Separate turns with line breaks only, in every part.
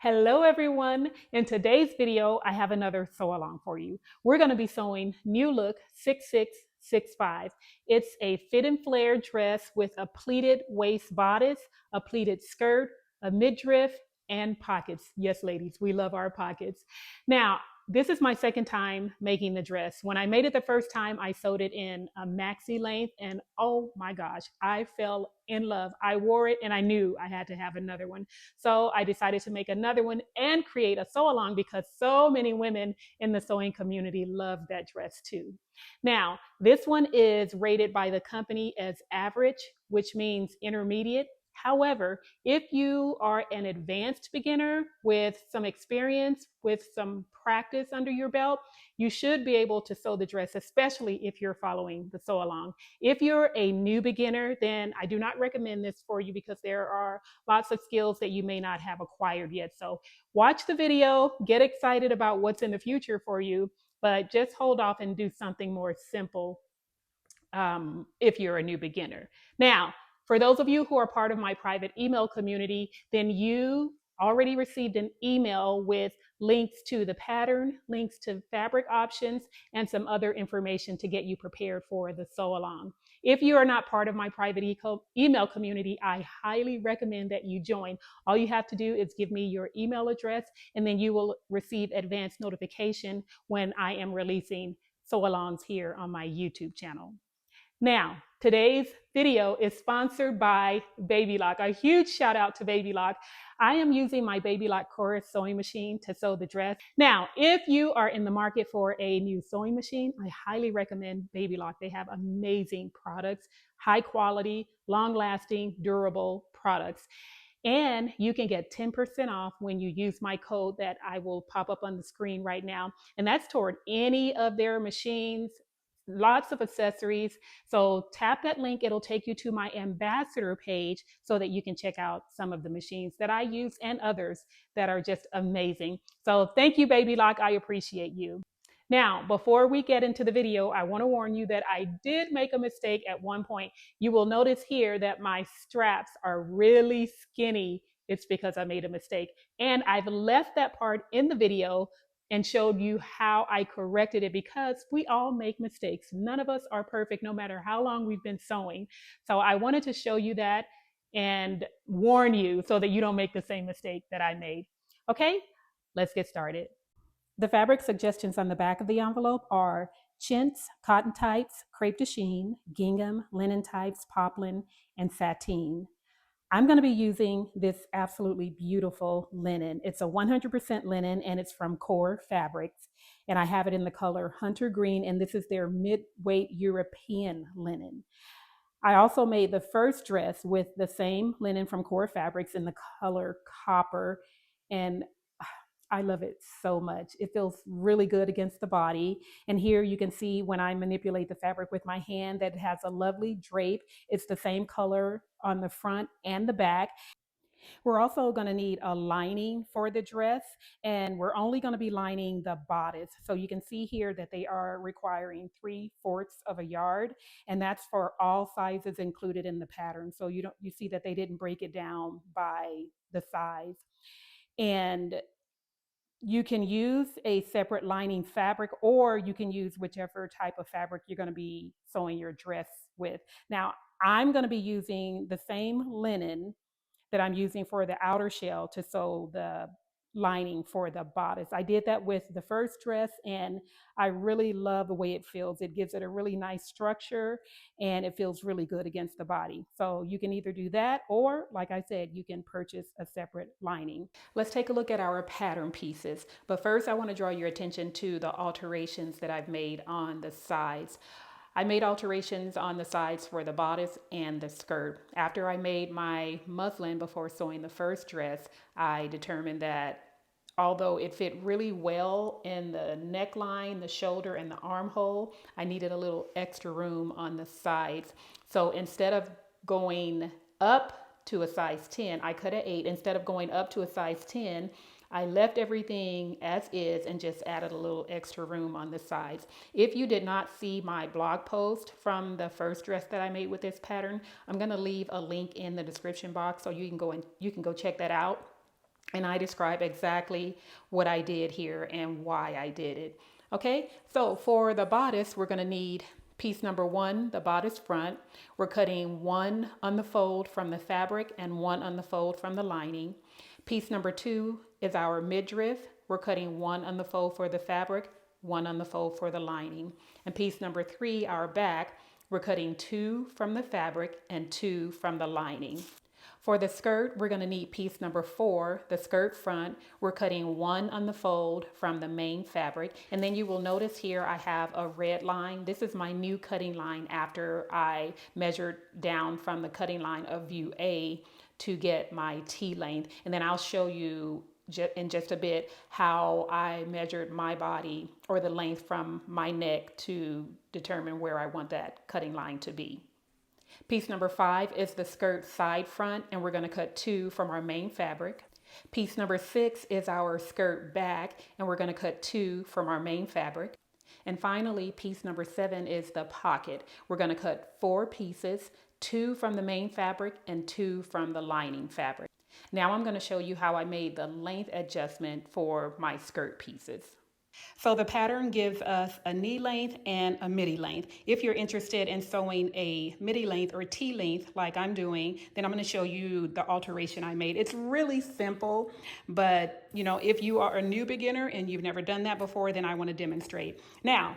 Hello everyone. In today's video, I have another sew along for you. We're going to be sewing New Look 6665. It's a fit and flare dress with a pleated waist bodice, a pleated skirt, a midriff, and pockets. Yes, ladies, we love our pockets. Now, this is my second time making the dress. When I made it the first time, I sewed it in a maxi length, and oh my gosh, I fell in love. I wore it and I knew I had to have another one. So I decided to make another one and create a sew along because so many women in the sewing community love that dress too. Now, this one is rated by the company as average, which means intermediate. However, if you are an advanced beginner with some experience, with some practice under your belt, you should be able to sew the dress, especially if you're following the sew along. If you're a new beginner, then I do not recommend this for you because there are lots of skills that you may not have acquired yet. So watch the video, get excited about what's in the future for you, but just hold off and do something more simple if you're a new beginner. Now, for those of you who are part of my private email community, then you already received an email with links to the pattern, links to fabric options, and some other information to get you prepared for the sew along. If you are not part of my private email community, I highly recommend that you join. All you have to do is give me your email address, and then you will receive advance notification when I am releasing sew alongs here on my YouTube channel. Now, today's video is sponsored by Baby Lock. A huge shout out to Baby Lock. I am using my Baby Lock Chorus sewing machine to sew the dress. Now, if you are in the market for a new sewing machine, I highly recommend Baby Lock. They have amazing products, high quality, long lasting, durable products. And you can get 10% off when you use my code that I will pop up on the screen right now. And that's toward any of their machines, lots of accessories. So tap that link. It'll take you to my ambassador page so that you can check out some of the machines that I use and others that are just amazing. So thank you, Baby Lock. I appreciate you. Now, before we get into the video, I want to warn you that I did make a mistake at one point. You will notice here that my straps are really skinny. It's because I made a mistake. And I've left that part in the video and showed you how I corrected it because we all make mistakes. None of us are perfect, no matter how long we've been sewing. So I wanted to show you that and warn you so that you don't make the same mistake that I made. Okay, let's get started. The fabric suggestions on the back of the envelope are chintz, cotton types, crepe de chine, gingham, linen types, poplin, and sateen. I'm going to be using this absolutely beautiful linen. It's a 100% linen and it's from Core Fabrics. And I have it in the color Hunter Green, and this is their mid-weight European linen. I also made the first dress with the same linen from Core Fabrics in the color Copper, and I love it so much. It feels really good against the body. And here you can see when I manipulate the fabric with my hand that it has a lovely drape. It's the same color on the front and the back. We're also going to need a lining for the dress, and we're only going to be lining the bodice. So you can see here that they are requiring 3/4 of a yard, and that's for all sizes included in the pattern. So you see that they didn't break it down by the size. And you can use a separate lining fabric, or you can use whichever type of fabric you're going to be sewing your dress with. Now, I'm going to be using the same linen that I'm using for the outer shell to sew the lining for the bodice. I did that with the first dress, and I really love the way it feels. It gives it a really nice structure, and it feels really good against the body. So you can either do that, or like I said, you can purchase a separate lining. Let's take a look at our pattern pieces. But first, I want to draw your attention to the alterations that I've made on the sides. I made alterations on the sides for the bodice and the skirt. After I made my muslin before sewing the first dress, I determined that although it fit really well in the neckline, the shoulder, and the armhole, I needed a little extra room on the sides. So instead of going up to a size 10, I cut an 8. Instead of going up to a size 10, I left everything as is and just added a little extra room on the sides. If you did not see my blog post from the first dress that I made with this pattern, I'm going to leave a link in the description box so you can go check that out. And I describe exactly what I did here and why I did it. Okay, so for the bodice, we're going to need piece number 1, the bodice front. We're cutting 1 on the fold from the fabric and 1 on the fold from the lining. Piece number 2 is our midriff. We're cutting 1 on the fold for the fabric, 1 on the fold for the lining. And piece number 3, our back, we're cutting 2 from the fabric and 2 from the lining. For the skirt, we're going to need piece number 4, the skirt front. We're cutting 1 on the fold from the main fabric. And then you will notice here I have a red line. This is my new cutting line after I measured down from the cutting line of view A to get my T length. And then I'll show you in just a bit how I measured my body or the length from my neck to determine where I want that cutting line to be. Piece number 5 is the skirt side front, and we're going to cut 2 from our main fabric. Piece number 6 is our skirt back, and we're going to cut 2 from our main fabric. And finally, piece number 7 is the pocket. We're going to cut 4 pieces, 2 from the main fabric and 2 from the lining fabric. Now I'm going to show you how I made the length adjustment for my skirt pieces. So the pattern gives us a knee length and a midi length. If you're interested in sewing a midi length or T length like I'm doing, then I'm going to show you the alteration I made. It's really simple, but if you are a new beginner and you've never done that before, then I want to demonstrate. Now,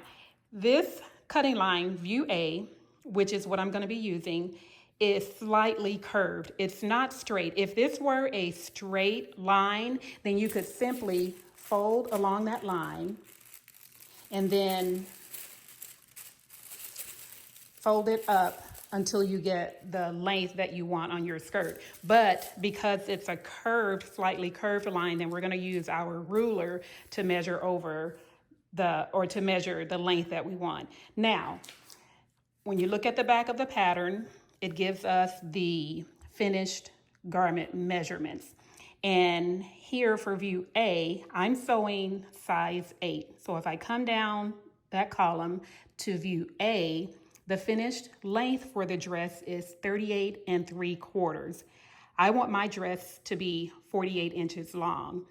this cutting line, view A, which is what I'm going to be using, is slightly curved. It's not straight. If this were a straight line, then you could simply fold along that line and then fold it up until you get the length that you want on your skirt. But because it's a curved, slightly curved line, then we're going to use our ruler to measure over to measure the length that we want. Now, when you look at the back of the pattern, it gives us the finished garment measurements. And here for view A, I'm sewing size 8. So if I come down that column to view A, the finished length for the dress is 38 3/4. I want my dress to be 48 inches long.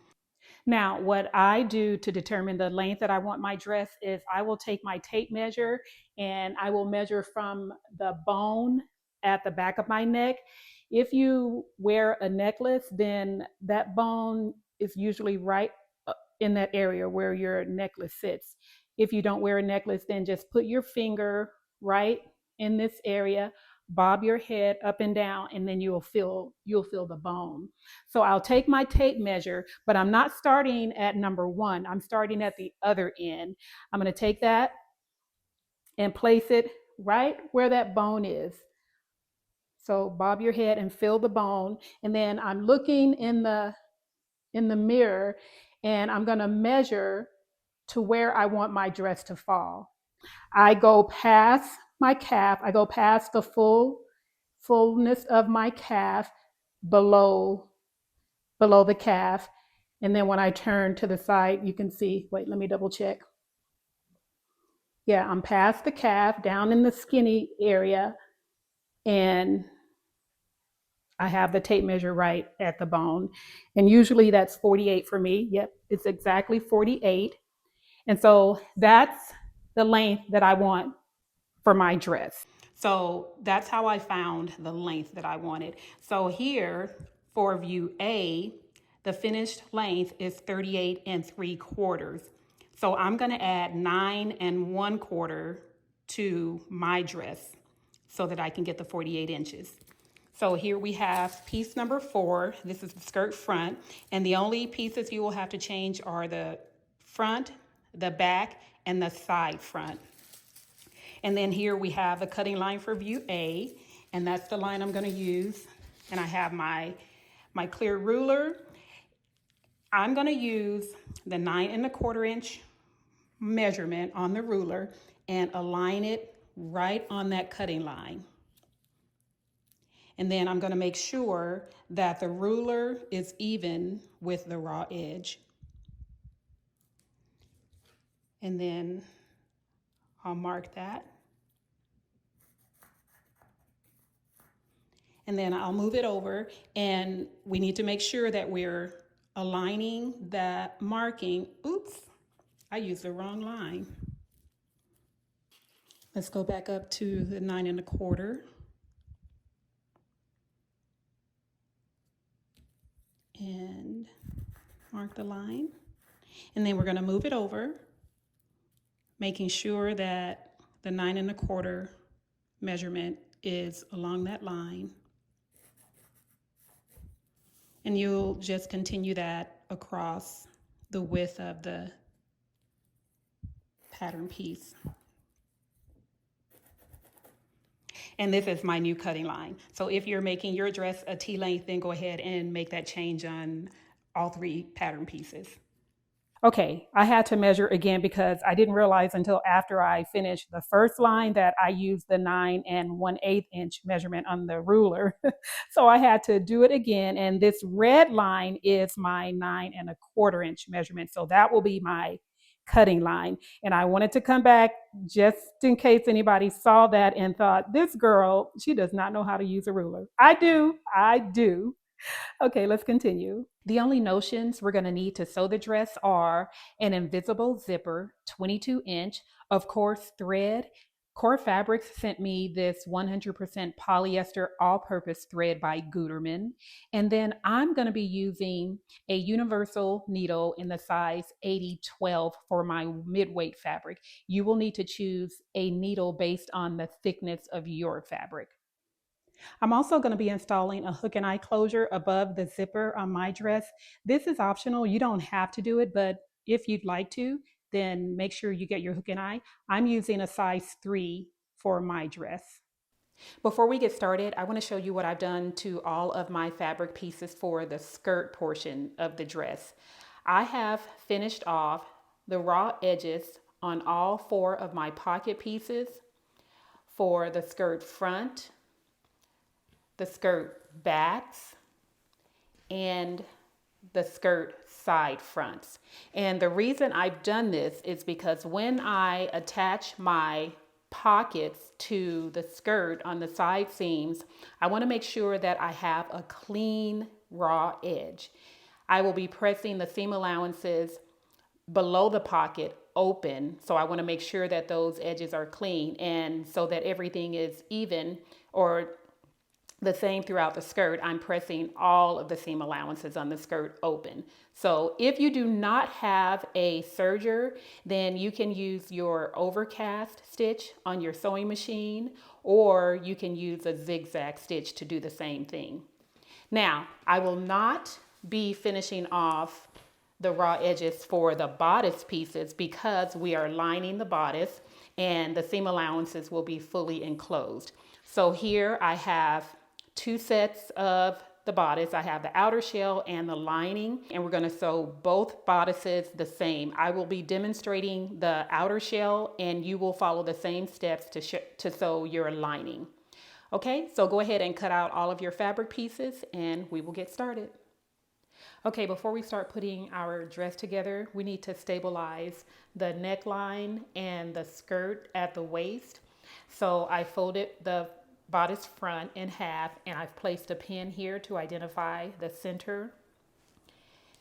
Now, what I do to determine the length that I want my dress is I will take my tape measure and I will measure from the bone at the back of my neck. If you wear a necklace, then that bone is usually right in that area where your necklace sits. If you don't wear a necklace, then just put your finger right in this area, bob your head up and down, and then you'll feel the bone. So I'll take my tape measure, but I'm not starting at number 1. I'm starting at the other end. I'm going to take that and place it right where that bone is. So bob your head and feel the bone, and then I'm looking in the mirror, and I'm going to measure to where I want my dress to fall. I go past my calf. I go past the fullness of my calf below the calf. And then when I turn to the side, you can see, wait, let me double check. Yeah, I'm past the calf, down in the skinny area, and I have the tape measure right at the bone. And usually that's 48 for me. Yep, it's exactly 48. And so that's the length that I want for my dress. So that's how I found the length that I wanted. So here for view A, the finished length is 38 3/4. So I'm going to add 9 1/4 to my dress so that I can get the 48 inches. So here we have piece number 4. This is the skirt front. And the only pieces you will have to change are the front, the back, and the side front. And then here we have the cutting line for view A, and that's the line I'm going to use. And I have my clear ruler. I'm going to use the 9 1/4 inch measurement on the ruler and align it right on that cutting line. And then I'm going to make sure that the ruler is even with the raw edge. And then I'll mark that. And then I'll move it over, and we need to make sure that we're aligning that marking. Oops, I used the wrong line. Let's go back up to the 9¼ and mark the line. And then we're going to move it over, making sure that the 9¼ measurement is along that line. And you'll just continue that across the width of the pattern piece. And this is my new cutting line. So if you're making your dress a T-length, then go ahead and make that change on all 3 pattern pieces. Okay, I had to measure again because I didn't realize until after I finished the first line that I used the 9 1/8 inch measurement on the ruler. So I had to do it again. And this red line is my 9 1/4 inch measurement. So that will be my cutting line. And I wanted to come back just in case anybody saw that and thought, this girl, she does not know how to use a ruler. I do. Okay, let's continue. The only notions we're going to need to sew the dress are an invisible zipper, 22-inch, of course, thread. Core Fabrics sent me this 100% polyester all-purpose thread by Gutermann. And then I'm going to be using a universal needle in the size 80-12 for my mid-weight fabric. You will need to choose a needle based on the thickness of your fabric. I'm also going to be installing a hook and eye closure above the zipper on my dress. This is optional. You don't have to do it, but if you'd like to, then make sure you get your hook and eye. I'm using a size 3 for my dress. Before we get started, I want to show you what I've done to all of my fabric pieces for the skirt portion of the dress. I have finished off the raw edges on all 4 of my pocket pieces for the skirt front, the skirt backs, and the skirt side fronts. And the reason I've done this is because when I attach my pockets to the skirt on the side seams, I want to make sure that I have a clean raw edge. I will be pressing the seam allowances below the pocket open, so I want to make sure that those edges are clean and so that everything is even or the same throughout the skirt. I'm pressing all of the seam allowances on the skirt open. So if you do not have a serger, then you can use your overcast stitch on your sewing machine, or you can use a zigzag stitch to do the same thing. Now, I will not be finishing off the raw edges for the bodice pieces because we are lining the bodice and the seam allowances will be fully enclosed. So here I have 2 sets of the bodice. I have the outer shell and the lining, and we're going to sew both bodices the same. I will be demonstrating the outer shell and you will follow the same steps to sew your lining. Okay, so go ahead and cut out all of your fabric pieces and we will get started. Okay, before we start putting our dress together, we need to stabilize the neckline and the skirt at the waist. So I folded the bodice front in half and I've placed a pin here to identify the center.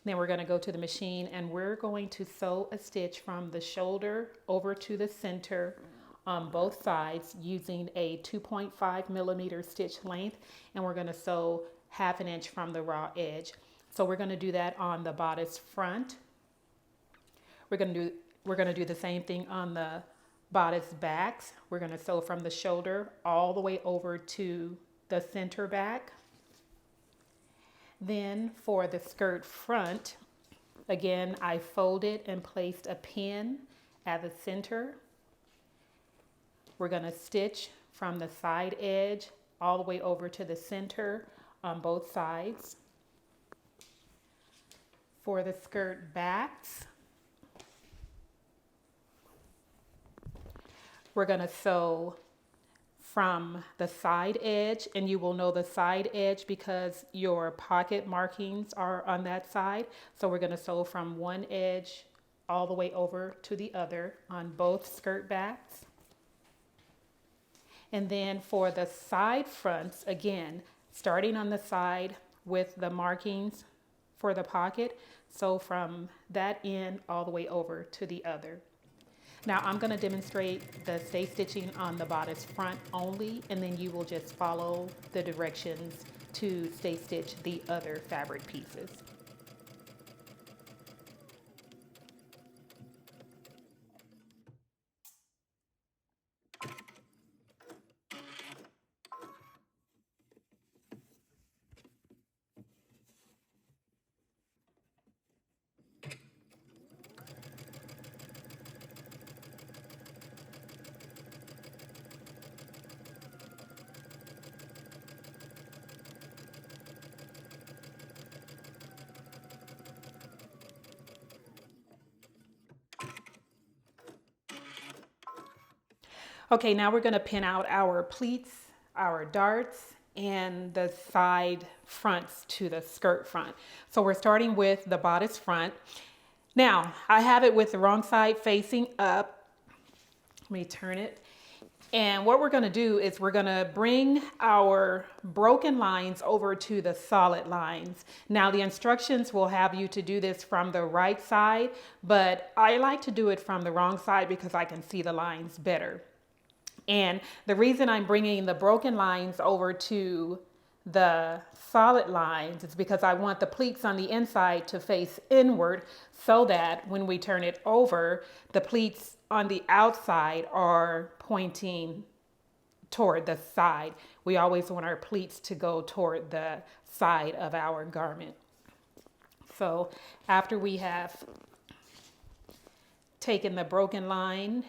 Then we're going to go to the machine and we're going to sew a stitch from the shoulder over to the center on both sides using a 2.5 millimeter stitch length, and we're going to sew 1/2 inch from the raw edge. So we're going to do that on the bodice front. We're going to do the same thing on the bodice backs. We're going to sew from the shoulder all the way over to the center back. Then for the skirt front, again, I folded and placed a pin at the center. We're going to stitch from the side edge all the way over to the center on both sides. For the skirt backs, we're going to sew from the side edge, and you will know the side edge because your pocket markings are on that side. So we're going to sew from one edge all the way over to the other on both skirt backs. And then for the side fronts, again, starting on the side with the markings for the pocket. So from that end all the way over to the other. Now I'm going to demonstrate the stay stitching on the bodice front only, and then you will just follow the directions to stay stitch the other fabric pieces. Okay, now we're going to pin out our pleats, our darts, and the side fronts to the skirt front. So we're starting with the bodice front. Now, I have it with the wrong side facing up. Let me turn it. And what we're going to do is we're going to bring our broken lines over to the solid lines. Now, the instructions will have you to do this from the right side, but I like to do it from the wrong side because I can see the lines better. And the reason I'm bringing the broken lines over to the solid lines is because I want the pleats on the inside to face inward so that when we turn it over, the pleats on the outside are pointing toward the side. We always want our pleats to go toward the side of our garment. So after we have taken the broken line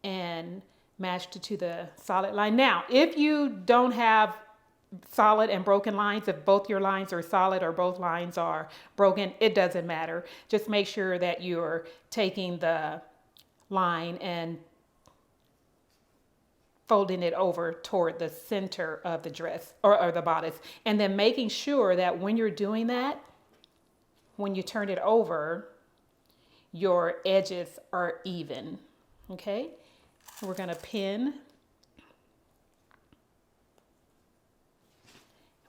and matched it to the solid line. Now, if you don't have solid and broken lines, if both your lines are solid or both lines are broken, it doesn't matter. Just make sure that you're taking the line and folding it over toward the center of the dress or the bodice. And then making sure that when you're doing that, when you turn it over, your edges are even, okay? We're going to pin.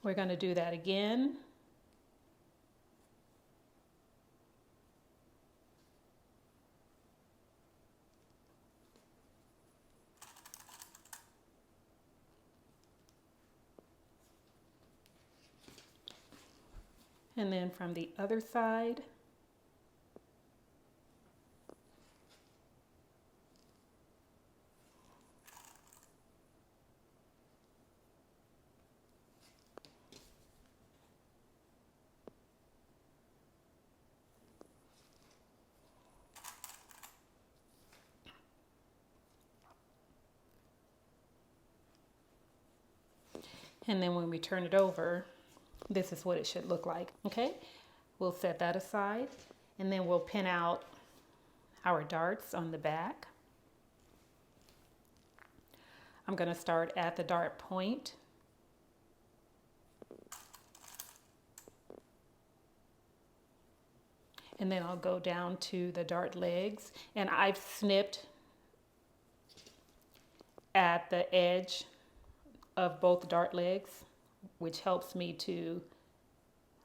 We're going to do that again. And then from the other side. And then when we turn it over, this is what it should look like, okay? We'll set that aside, and then we'll pin out our darts on the back. I'm gonna start at the dart point. And then I'll go down to the dart legs, and I've snipped at the edge of both dart legs, which helps me to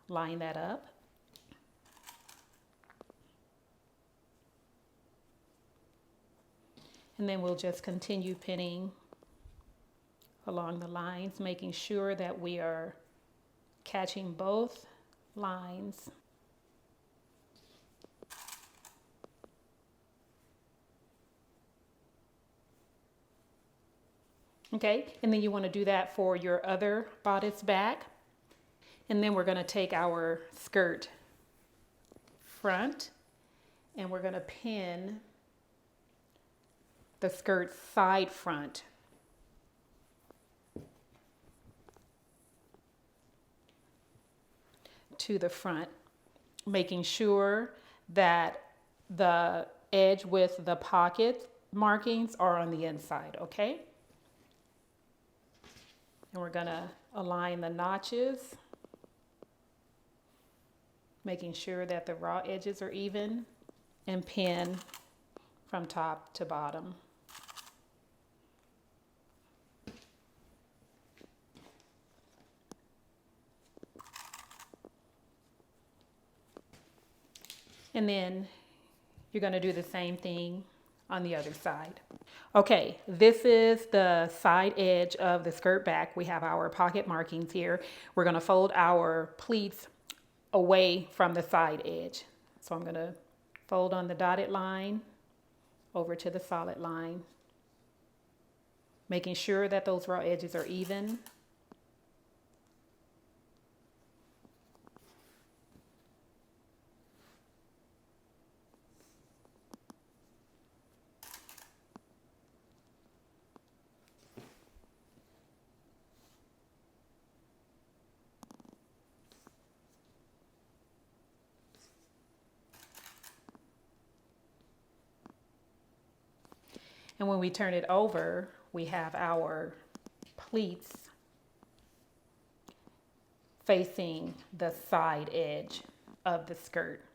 line that up. And then we'll just continue pinning along the lines, making sure that we are catching both lines. Okay, and then you want to do that for your other bodice back. And then we're going to take our skirt front and we're going to pin the skirt side front. To the front, making sure that the edge with the pocket markings are on the inside, okay? And we're gonna align the notches, making sure that the raw edges are even, and pin from top to bottom. And then you're going to do the same thing on the other side. Okay, this is the side edge of the skirt back. We have our pocket markings here. We're going to fold our pleats away from the side edge. So I'm going to fold on the dotted line over to the solid line, making sure that those raw edges are even. And when we turn it over, we have our pleats facing the side edge of the skirt.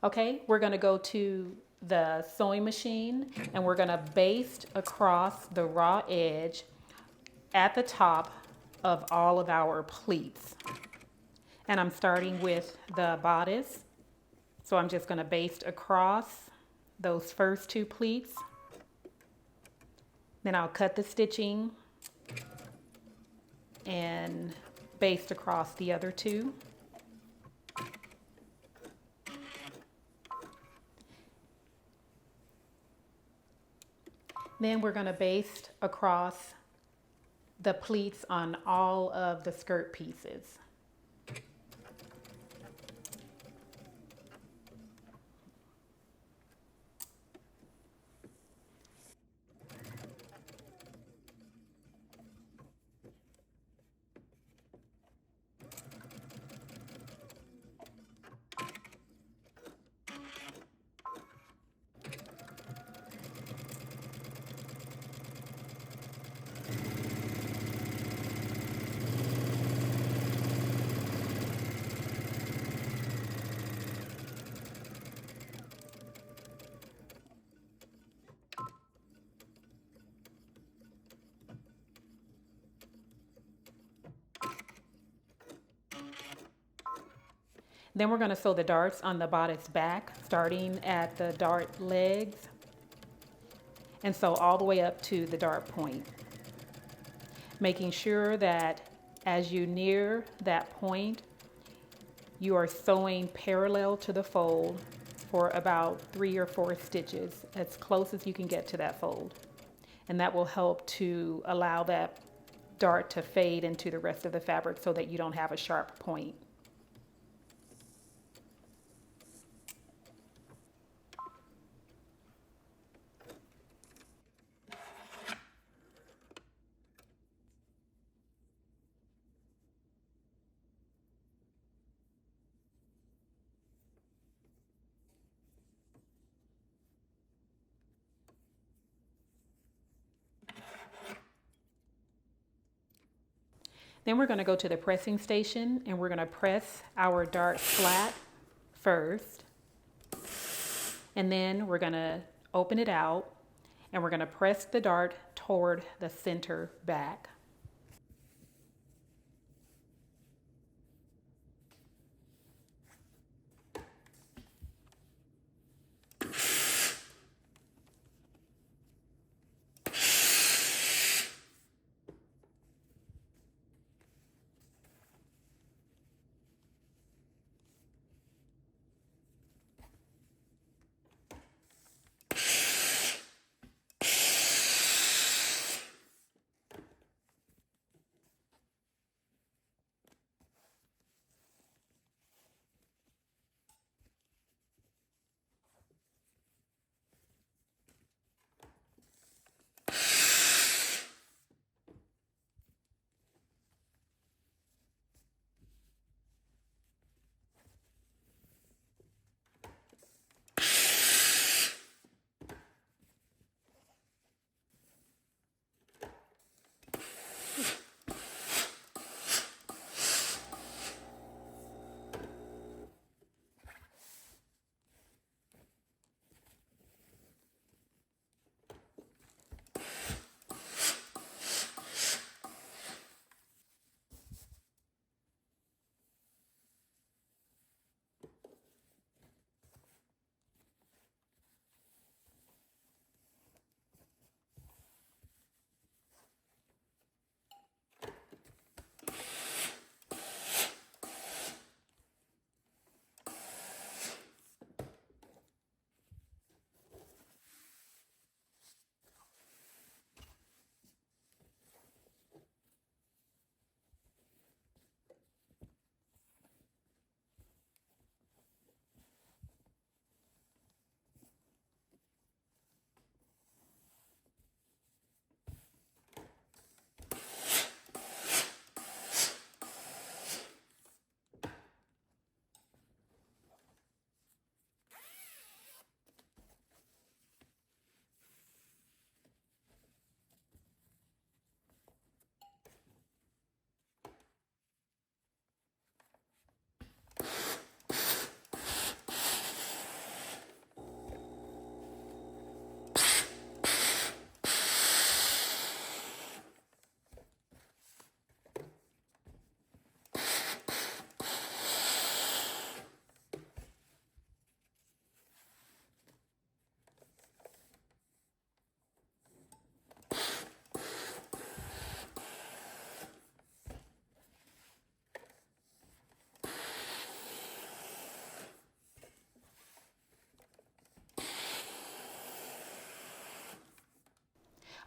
Okay, we're going to go to the sewing machine and we're going to baste across the raw edge at the top of all of our pleats. And I'm starting with the bodice. So I'm just going to baste across those first two pleats. Then I'll cut the stitching and baste across the other two. Then we're going to baste across the pleats on all of the skirt pieces. Then we're going to sew the darts on the bodice back, starting at the dart legs, and sew all the way up to the dart point. Making sure that as you near that point, you are sewing parallel to the fold for about 3 or 4 stitches, as close as you can get to that fold. And that will help to allow that dart to fade into the rest of the fabric so that you don't have a sharp point. Then we're going to go to the pressing station and we're going to press our dart flat first. And then we're going to open it out and we're going to press the dart toward the center back.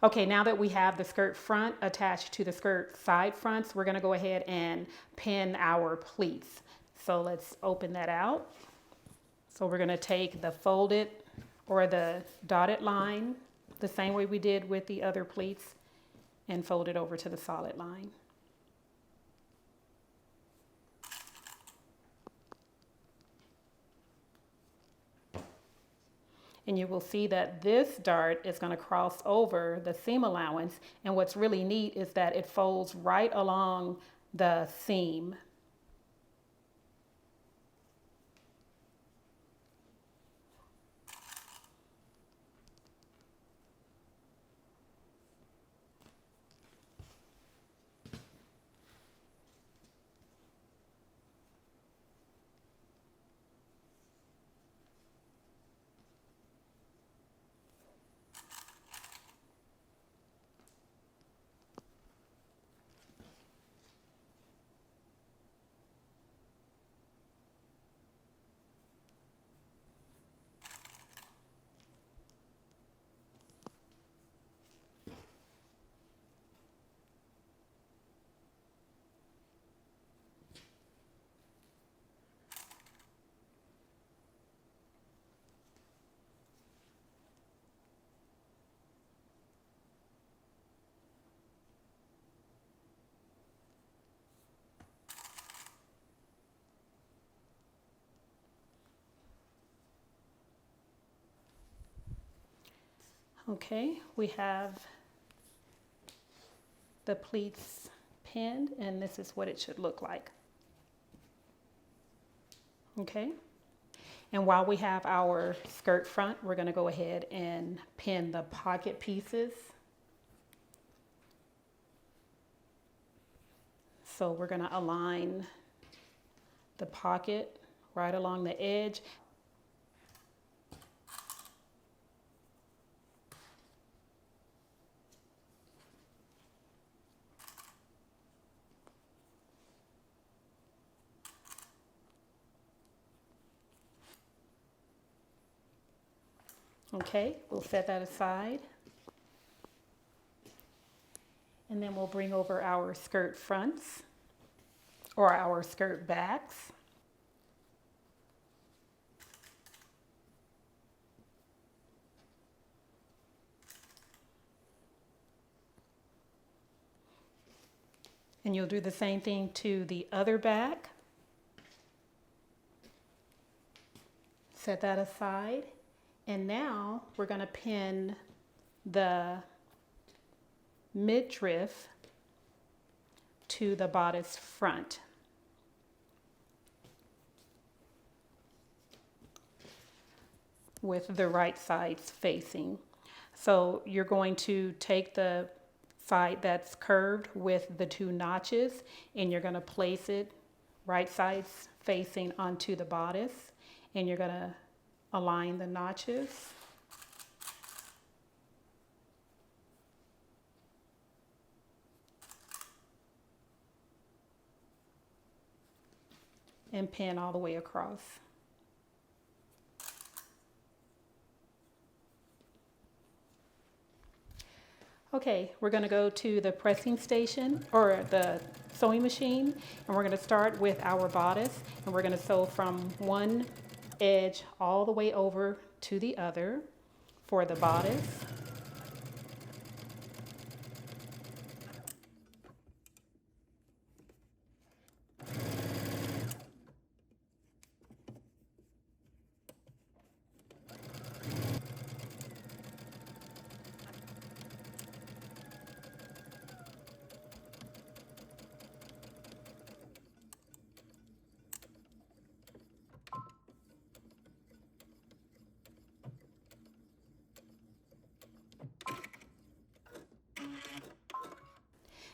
Okay, now that we have the skirt front attached to the skirt side fronts, we're gonna go ahead and pin our pleats. So let's open that out. So we're gonna take the folded or the dotted line, the same way we did with the other pleats, and fold it over to the solid line. And you will see that this dart is going to cross over the seam allowance. And what's really neat is that it folds right along the seam. Okay, we have the pleats pinned, and this is what it should look like. Okay, and while we have our skirt front, we're going to go ahead and pin the pocket pieces. So we're going to align the pocket right along the edge. Okay, we'll set that aside. And then we'll bring over our skirt fronts or our skirt backs. And you'll do the same thing to the other back. Set that aside. And now we're going to pin the midriff to the bodice front. With the right sides facing. So you're going to take the side that's curved with the two notches, and you're going to place it right sides facing onto the bodice, and you're going to align the notches. And pin all the way across. Okay, we're going to go to the pressing station or the sewing machine, and we're going to start with our bodice, and we're going to sew from one edge all the way over to the other for the bodice.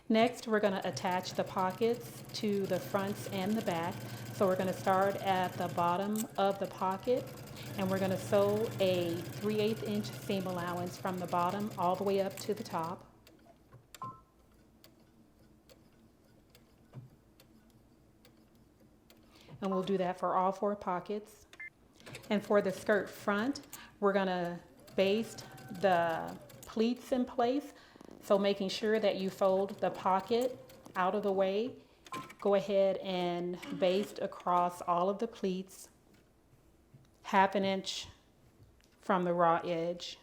Next, we're going to attach the pockets to the fronts and the back. So we're going to start at the bottom of the pocket, and we're going to sew a 3/8 inch seam allowance from the bottom all the way up to the top. And we'll do that for all 4 pockets. And for the skirt front, we're going to baste the pleats in place So making sure that you fold the pocket out of the way, go ahead and baste across all of the pleats, 1/2 inch from the raw edge.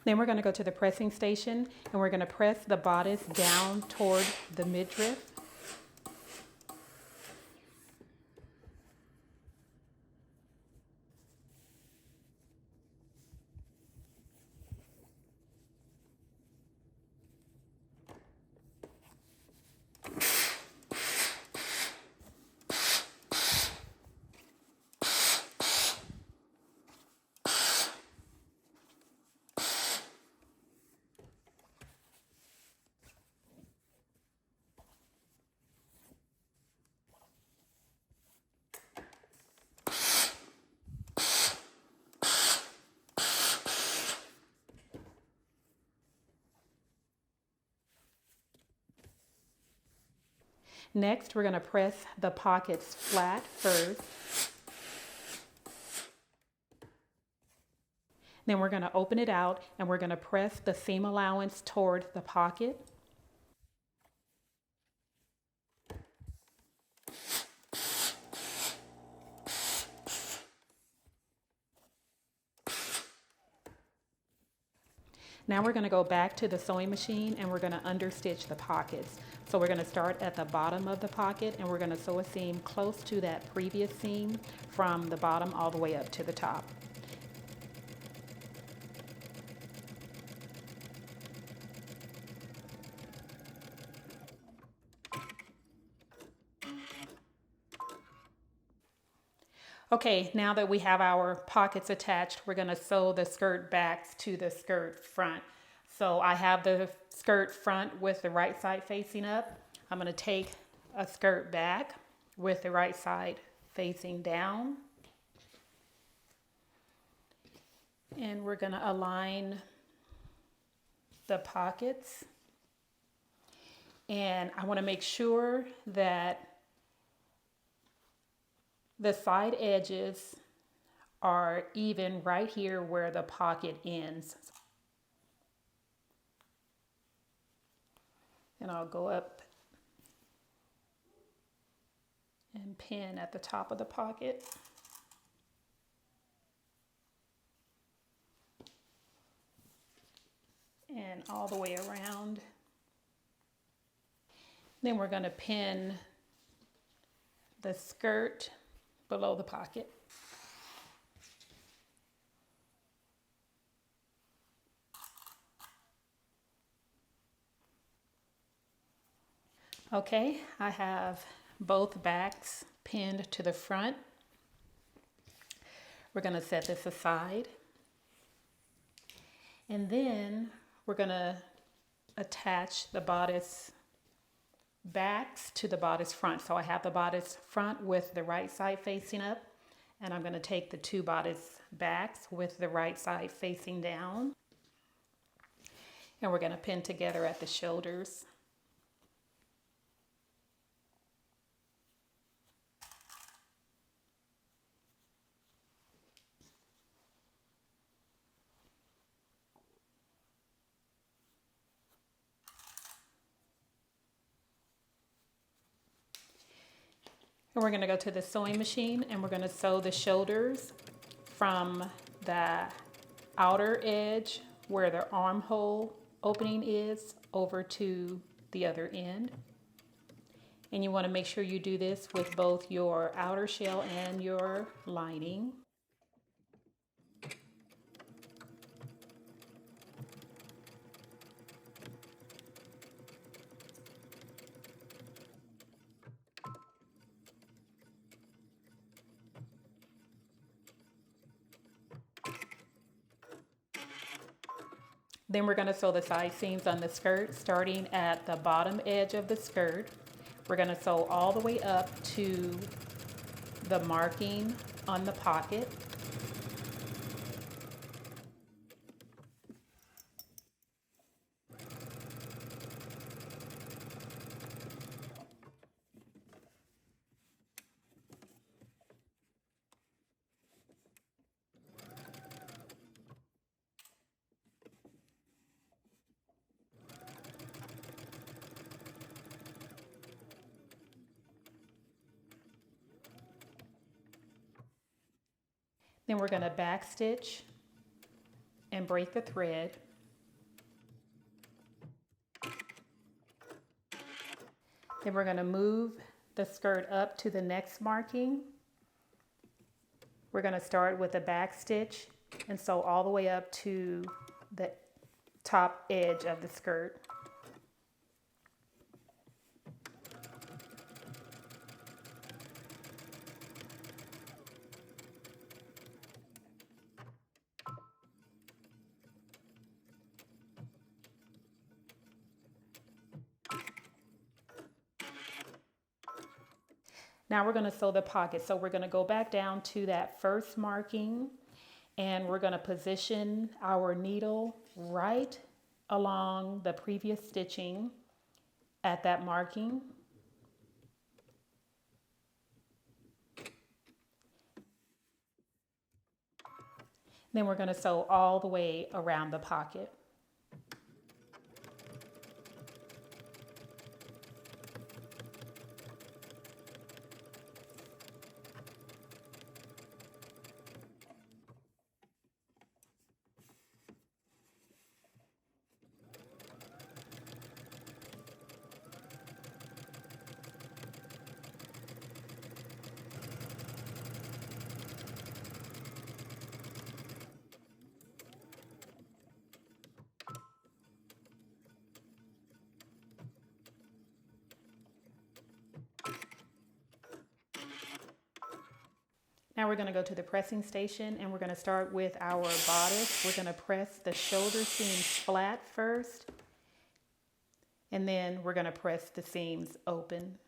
Then we're going to go to the pressing station and we're going to press the bodice down toward the midriff. Next, we're going to press the pockets flat first. Then we're going to open it out and we're going to press the seam allowance toward the pocket. Now we're going to go back to the sewing machine and we're going to understitch the pockets. So we're going to start at the bottom of the pocket and we're going to sew a seam close to that previous seam from the bottom all the way up to the top. Okay, now that we have our pockets attached, we're going to sew the skirt backs to the skirt front. So I have the skirt front with the right side facing up. I'm going to take a skirt back with the right side facing down. And we're going to align the pockets. And I want to make sure that the side edges are even right here where the pocket ends. And I'll go up and pin at the top of the pocket. And all the way around. Then we're going to pin the skirt below the pocket. Okay, I have both backs pinned to the front. We're going to set this aside. And then we're going to attach the bodice backs to the bodice front. So I have the bodice front with the right side facing up, and I'm going to take the two bodice backs with the right side facing down, and we're going to pin together at the shoulders. And we're going to go to the sewing machine and we're going to sew the shoulders from the outer edge where the armhole opening is over to the other end. And you want to make sure you do this with both your outer shell and your lining. Then we're going to sew the side seams on the skirt starting at the bottom edge of the skirt. We're going to sew all the way up to the marking on the pocket. Then we're going to back stitch and break the thread. Then we're going to move the skirt up to the next marking. We're going to start with a back stitch and sew all the way up to the top edge of the skirt. Now we're going to sew the pocket. So we're going to go back down to that first marking and we're going to position our needle right along the previous stitching at that marking. Then we're going to sew all the way around the pocket. Now we're going to go to the pressing station and we're going to start with our bodice. We're going to press the shoulder seams flat first, and then we're going to press the seams open.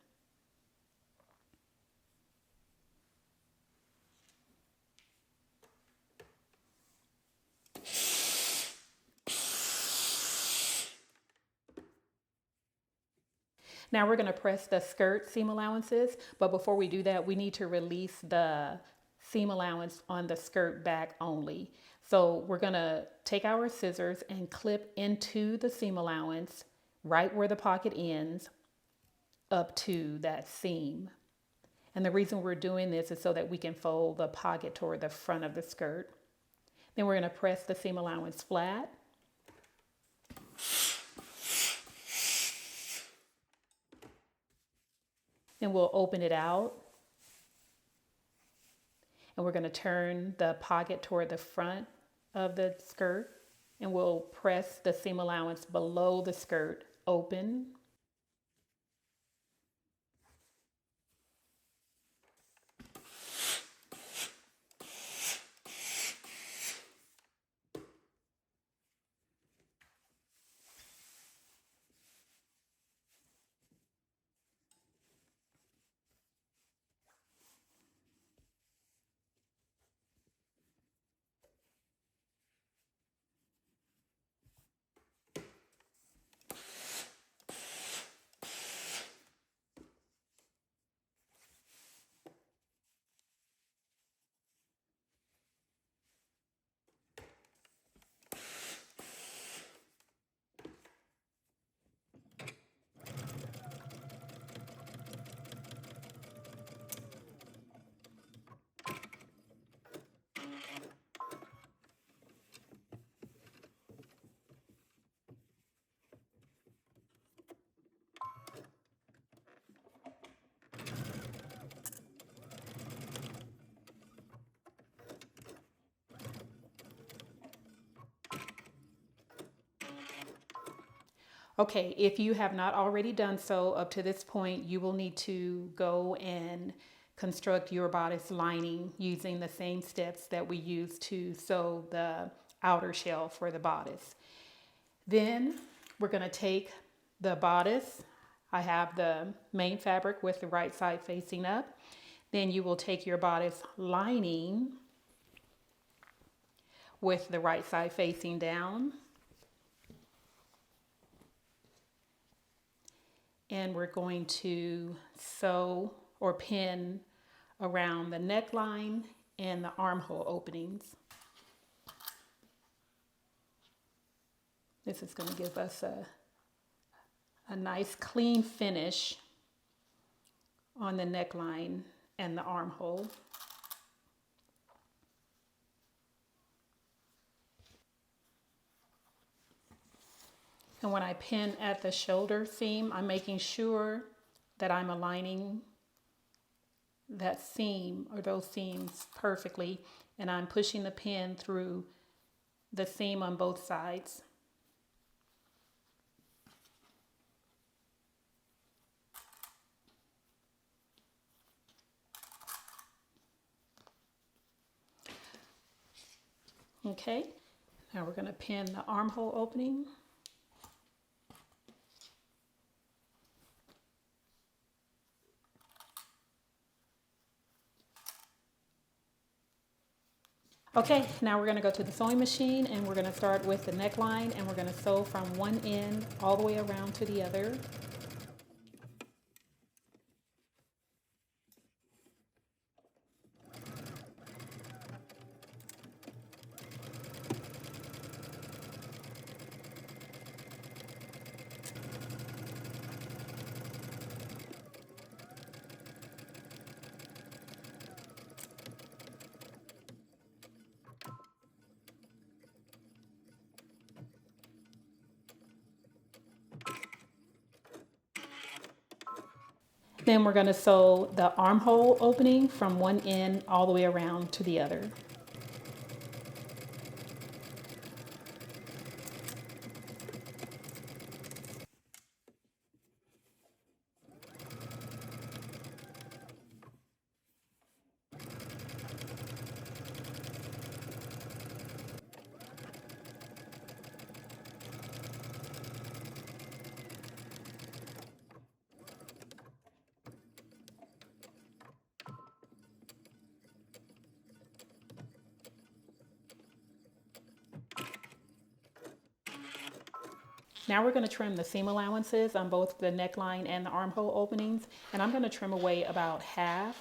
Now we're going to press the skirt seam allowances, but before we do that, we need to release the seam allowance on the skirt back only. So we're going to take our scissors and clip into the seam allowance right where the pocket ends up to that seam. And the reason we're doing this is so that we can fold the pocket toward the front of the skirt. Then we're going to press the seam allowance flat. Then we'll open it out. And we're going to turn the pocket toward the front of the skirt. And we'll press the seam allowance below the skirt open. Okay, if you have not already done so up to this point, you will need to go and construct your bodice lining using the same steps that we used to sew the outer shell for the bodice. Then we're going to take the bodice. I have the main fabric with the right side facing up. Then you will take your bodice lining with the right side facing down. And we're going to sew or pin around the neckline and the armhole openings. This is going to give us a nice clean finish on the neckline and the armhole. And when I pin at the shoulder seam, I'm making sure that I'm aligning that seam or those seams perfectly, and I'm pushing the pin through the seam on both sides. Okay, now we're going to pin the armhole opening. Okay, now we're going to go to the sewing machine and we're going to start with the neckline, and we're going to sew from one end all the way around to the other. Then we're going to sew the armhole opening from one end all the way around to the other. Now we're going to trim the seam allowances on both the neckline and the armhole openings, and I'm going to trim away about half.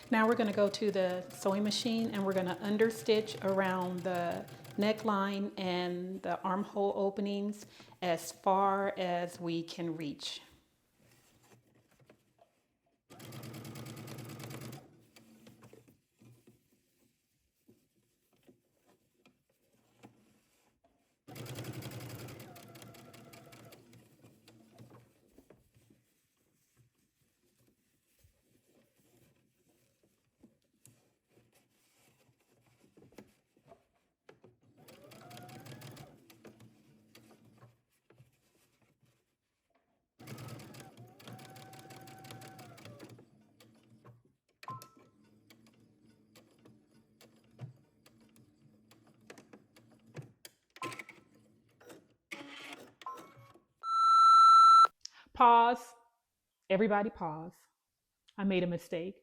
Now we're going to go to the sewing machine and we're going to understitch around the neckline and the armhole openings as far as we can reach. Pause. Everybody pause. I made a mistake.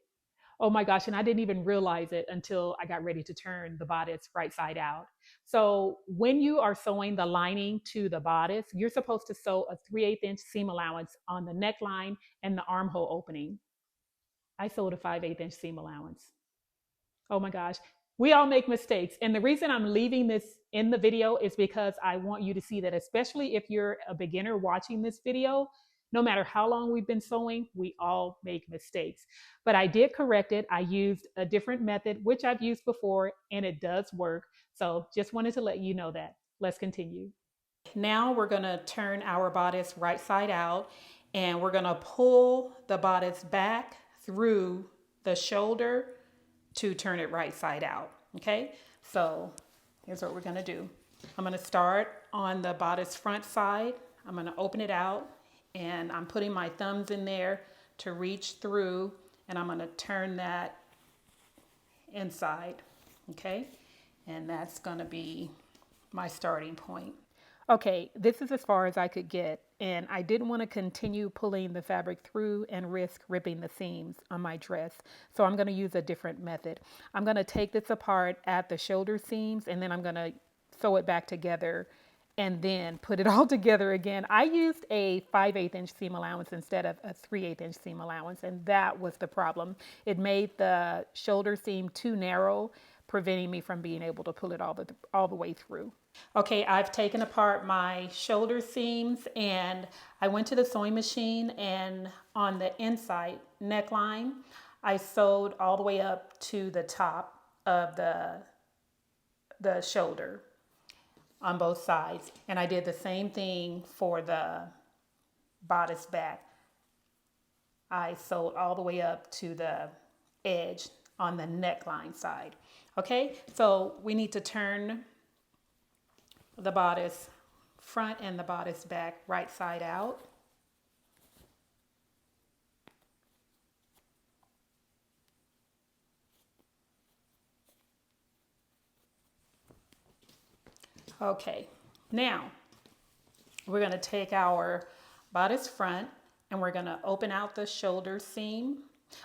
Oh my gosh, and I didn't even realize it until I got ready to turn the bodice right side out. So when you are sewing the lining to the bodice, you're supposed to sew a 3/8 inch seam allowance on the neckline and the armhole opening. I sewed a 5/8 inch seam allowance. Oh my gosh, we all make mistakes. And the reason I'm leaving this in the video is because I want you to see that, especially if you're a beginner watching this video, No matter how long we've been sewing, we all make mistakes. But I did correct it. I used a different method, which I've used before, and it does work. So just wanted to let you know that. Let's continue. Now we're going to turn our bodice right side out, and we're going to pull the bodice back through the shoulder to turn it right side out. Okay, so here's what we're going to do. I'm going to start on the bodice front side. I'm going to open it out, and I'm putting my thumbs in there to reach through, and I'm going to turn that inside. Okay, and that's going to be my starting point. Okay, this is as far as I could get, and I didn't want to continue pulling the fabric through and risk ripping the seams on my dress. So I'm going to use a different method. I'm going to take this apart at the shoulder seams, and then I'm going to sew it back together and then put it all together again. I used a 5/8 inch seam allowance instead of a 3/8 inch seam allowance, and that was the problem. It made the shoulder seam too narrow, preventing me from being able to pull it all the way through. Okay, I've taken apart my shoulder seams, and I went to the sewing machine, and on the inside neckline, I sewed all the way up to the top of the shoulder on both sides. And I did the same thing for the bodice back. I sewed all the way up to the edge on the neckline side. Okay, so we need to turn the bodice front and the bodice back right side out. Okay, now we're going to take our bodice front and we're going to open out the shoulder seam.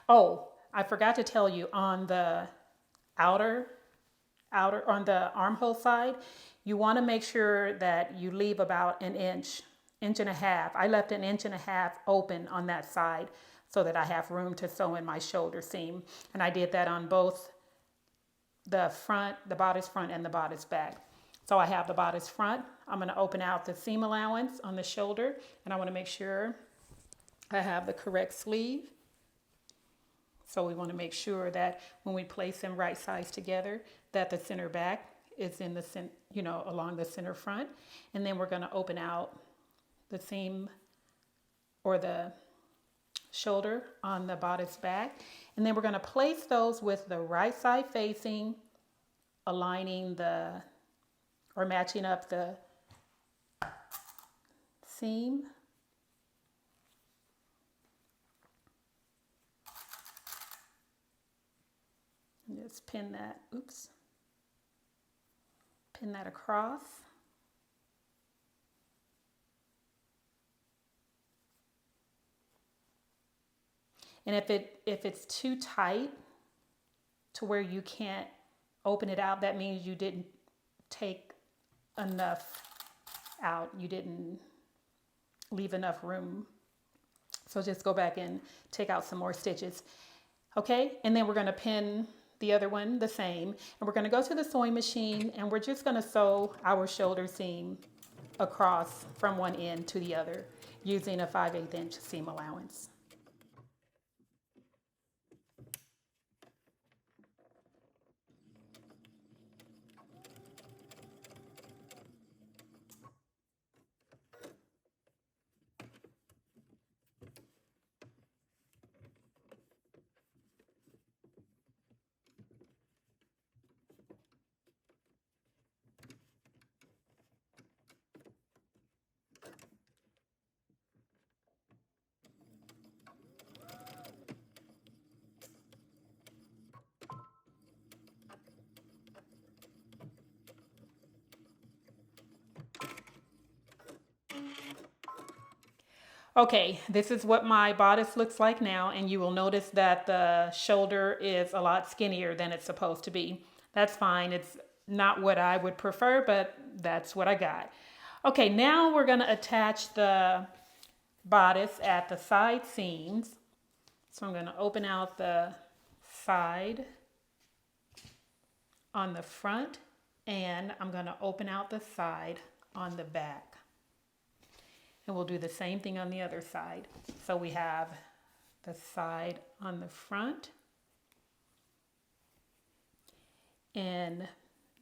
Oh, I forgot to tell you, on the outer on the armhole side, you want to make sure that you leave about an inch and a half. I left an inch and a half open on that side so that I have room to sew in my shoulder seam. And I did that on both the front, the bodice front and the bodice back. So I have the bodice front. I'm going to open out the seam allowance on the shoulder, and I want to make sure I have the correct sleeve. So we want to make sure that when we place them right sides together, that the center back is in the center, along the center front. And then we're going to open out the seam or the shoulder on the bodice back. And then we're going to place those with the right side facing, aligning or matching up the seam. Just pin that, pin that across. And if it's too tight to where you can't open it out, that means you didn't take enough out. You didn't leave enough room. So just go back and take out some more stitches. Okay, and then we're going to pin the other one the same, and we're going to go to the sewing machine, and we're just going to sew our shoulder seam across from one end to the other using a 5/8 inch seam allowance. Okay, this is what my bodice looks like now, and you will notice that the shoulder is a lot skinnier than it's supposed to be. That's fine. It's not what I would prefer, but that's what I got. Okay, now we're going to attach the bodice at the side seams. So I'm going to open out the side on the front, and I'm going to open out the side on the back. And we'll do the same thing on the other side. So we have the side on the front and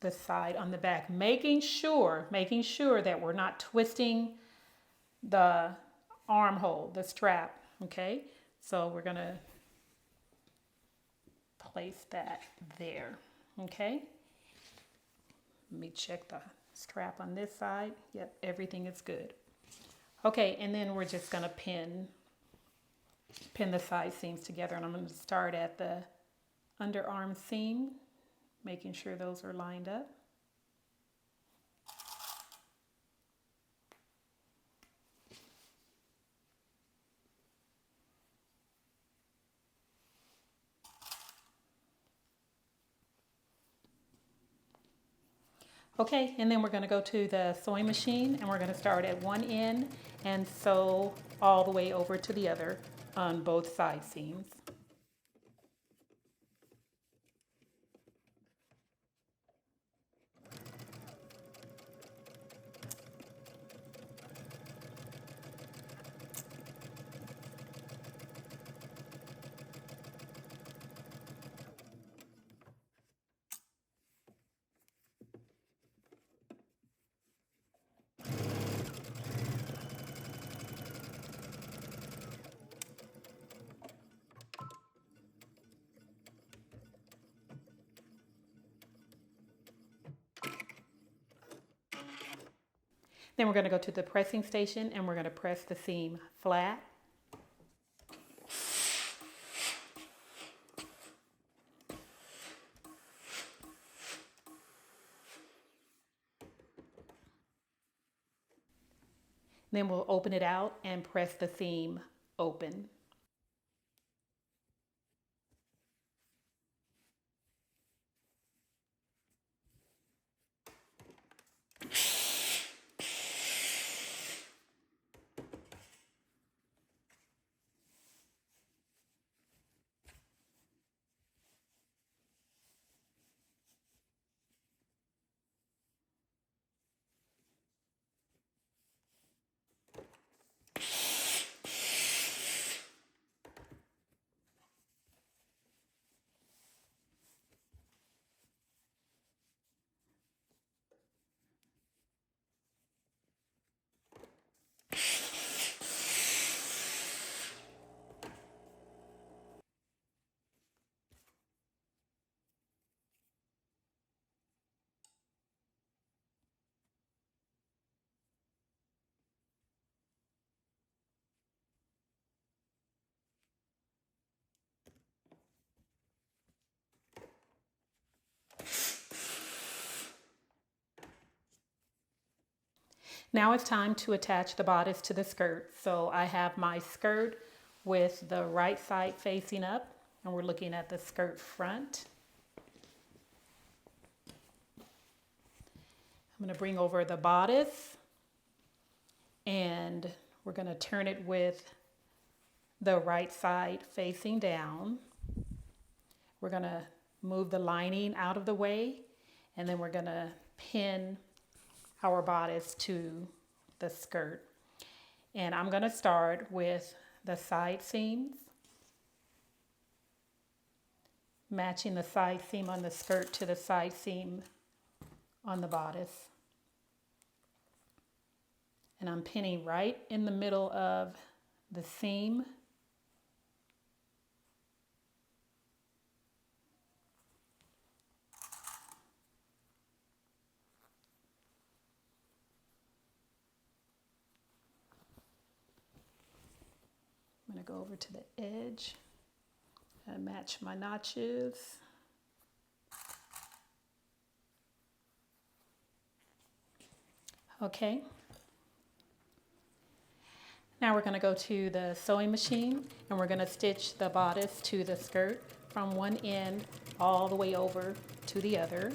the side on the back, making sure that we're not twisting the armhole, the strap, okay? So we're gonna place that there, okay? Let me check the strap on this side. Yep, everything is good. Okay, and then we're just gonna pin the side seams together, and I'm gonna start at the underarm seam, making sure those are lined up. Okay, and then we're going to go to the sewing machine and we're going to start at one end and sew all the way over to the other on both side seams. Then we're going to go to the pressing station and we're going to press the seam flat. Then we'll open it out and press the seam open. Now it's time to attach the bodice to the skirt. So I have my skirt with the right side facing up and we're looking at the skirt front. I'm going to bring over the bodice and we're going to turn it with the right side facing down. We're going to move the lining out of the way and then we're going to pin our bodice to the skirt. And I'm going to start with the side seams, matching the side seam on the skirt to the side seam on the bodice. And I'm pinning right in the middle of the seam. I'm going to go over to the edge and match my notches. Okay. Now we're going to go to the sewing machine and we're going to stitch the bodice to the skirt from one end all the way over to the other.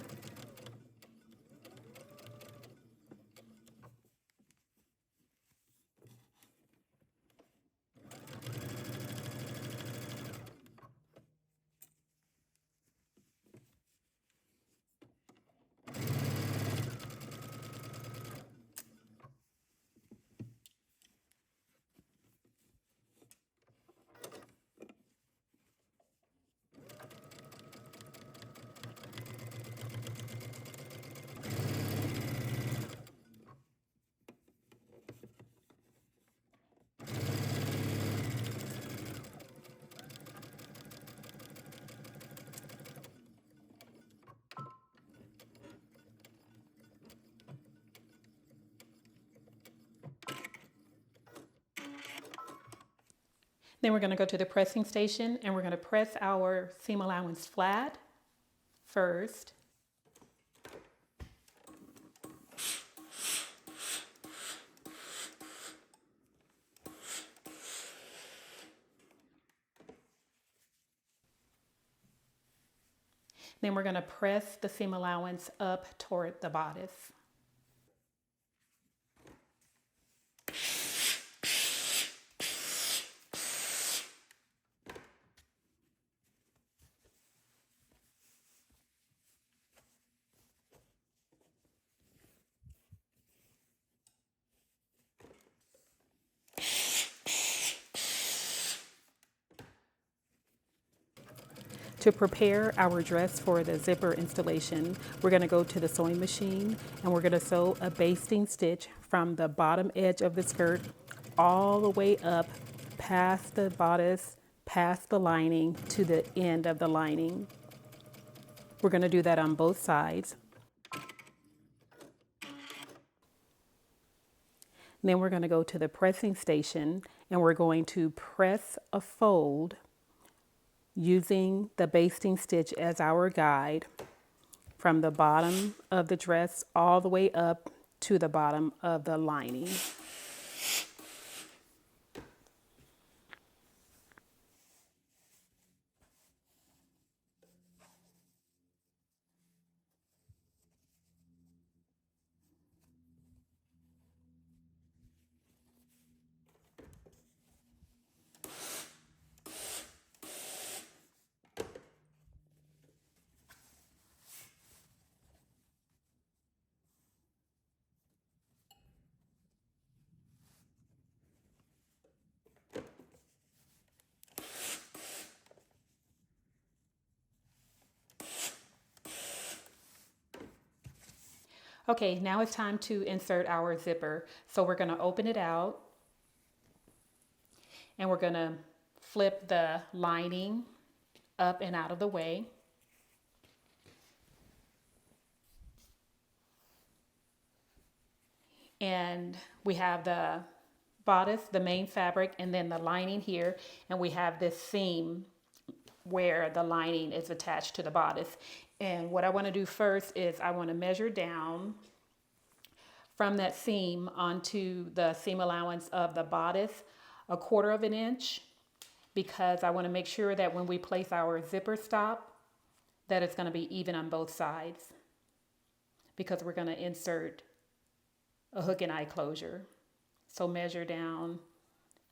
Then we're going to go to the pressing station and we're going to press our seam allowance flat first. Then we're going to press the seam allowance up toward the bodice. To prepare our dress for the zipper installation, we're going to go to the sewing machine and we're going to sew a basting stitch from the bottom edge of the skirt all the way up past the bodice, past the lining to the end of the lining. We're going to do that on both sides. Then we're going to go to the pressing station and we're going to press a fold using the basting stitch as our guide from the bottom of the dress all the way up to the bottom of the lining. Okay, now it's time to insert our zipper. So we're going to open it out and we're going to flip the lining up and out of the way. And we have the bodice, the main fabric, and then the lining here. And we have this seam where the lining is attached to the bodice. And what I want to do first is I want to measure down from that seam onto the seam allowance of the bodice 1/4 of an inch, because I want to make sure that when we place our zipper stop that it's going to be even on both sides, because we're going to insert a hook and eye closure. So measure down,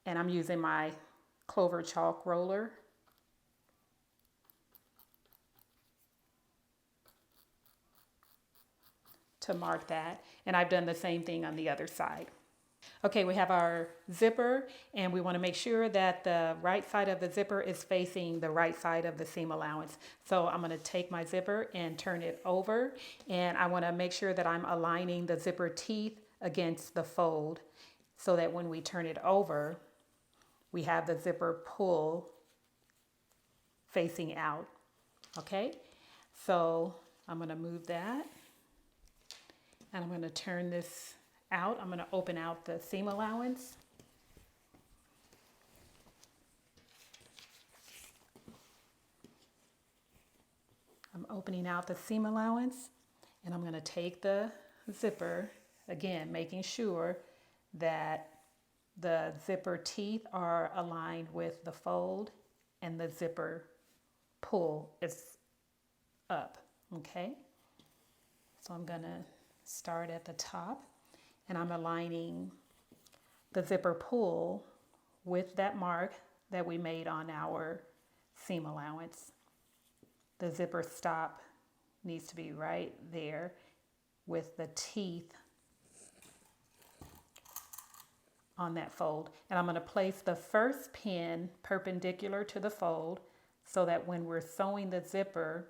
and I'm using my clover chalk roller. To mark that, and I've done the same thing on the other side. Okay, we have our zipper and we want to make sure that the right side of the zipper is facing the right side of the seam allowance. So I'm going to take my zipper and turn it over, and I want to make sure that I'm aligning the zipper teeth against the fold so that when we turn it over, we have the zipper pull facing out. Okay, so I'm going to move that. And I'm going to turn this out. I'm going to open out the seam allowance. I'm opening out the seam allowance, and I'm going to take the zipper, again, making sure that the zipper teeth are aligned with the fold and the zipper pull is up, okay? So I'm going to start at the top, and I'm aligning the zipper pull with that mark that we made on our seam allowance. The zipper stop needs to be right there with the teeth on that fold. And I'm going to place the first pin perpendicular to the fold so that when we're sewing the zipper,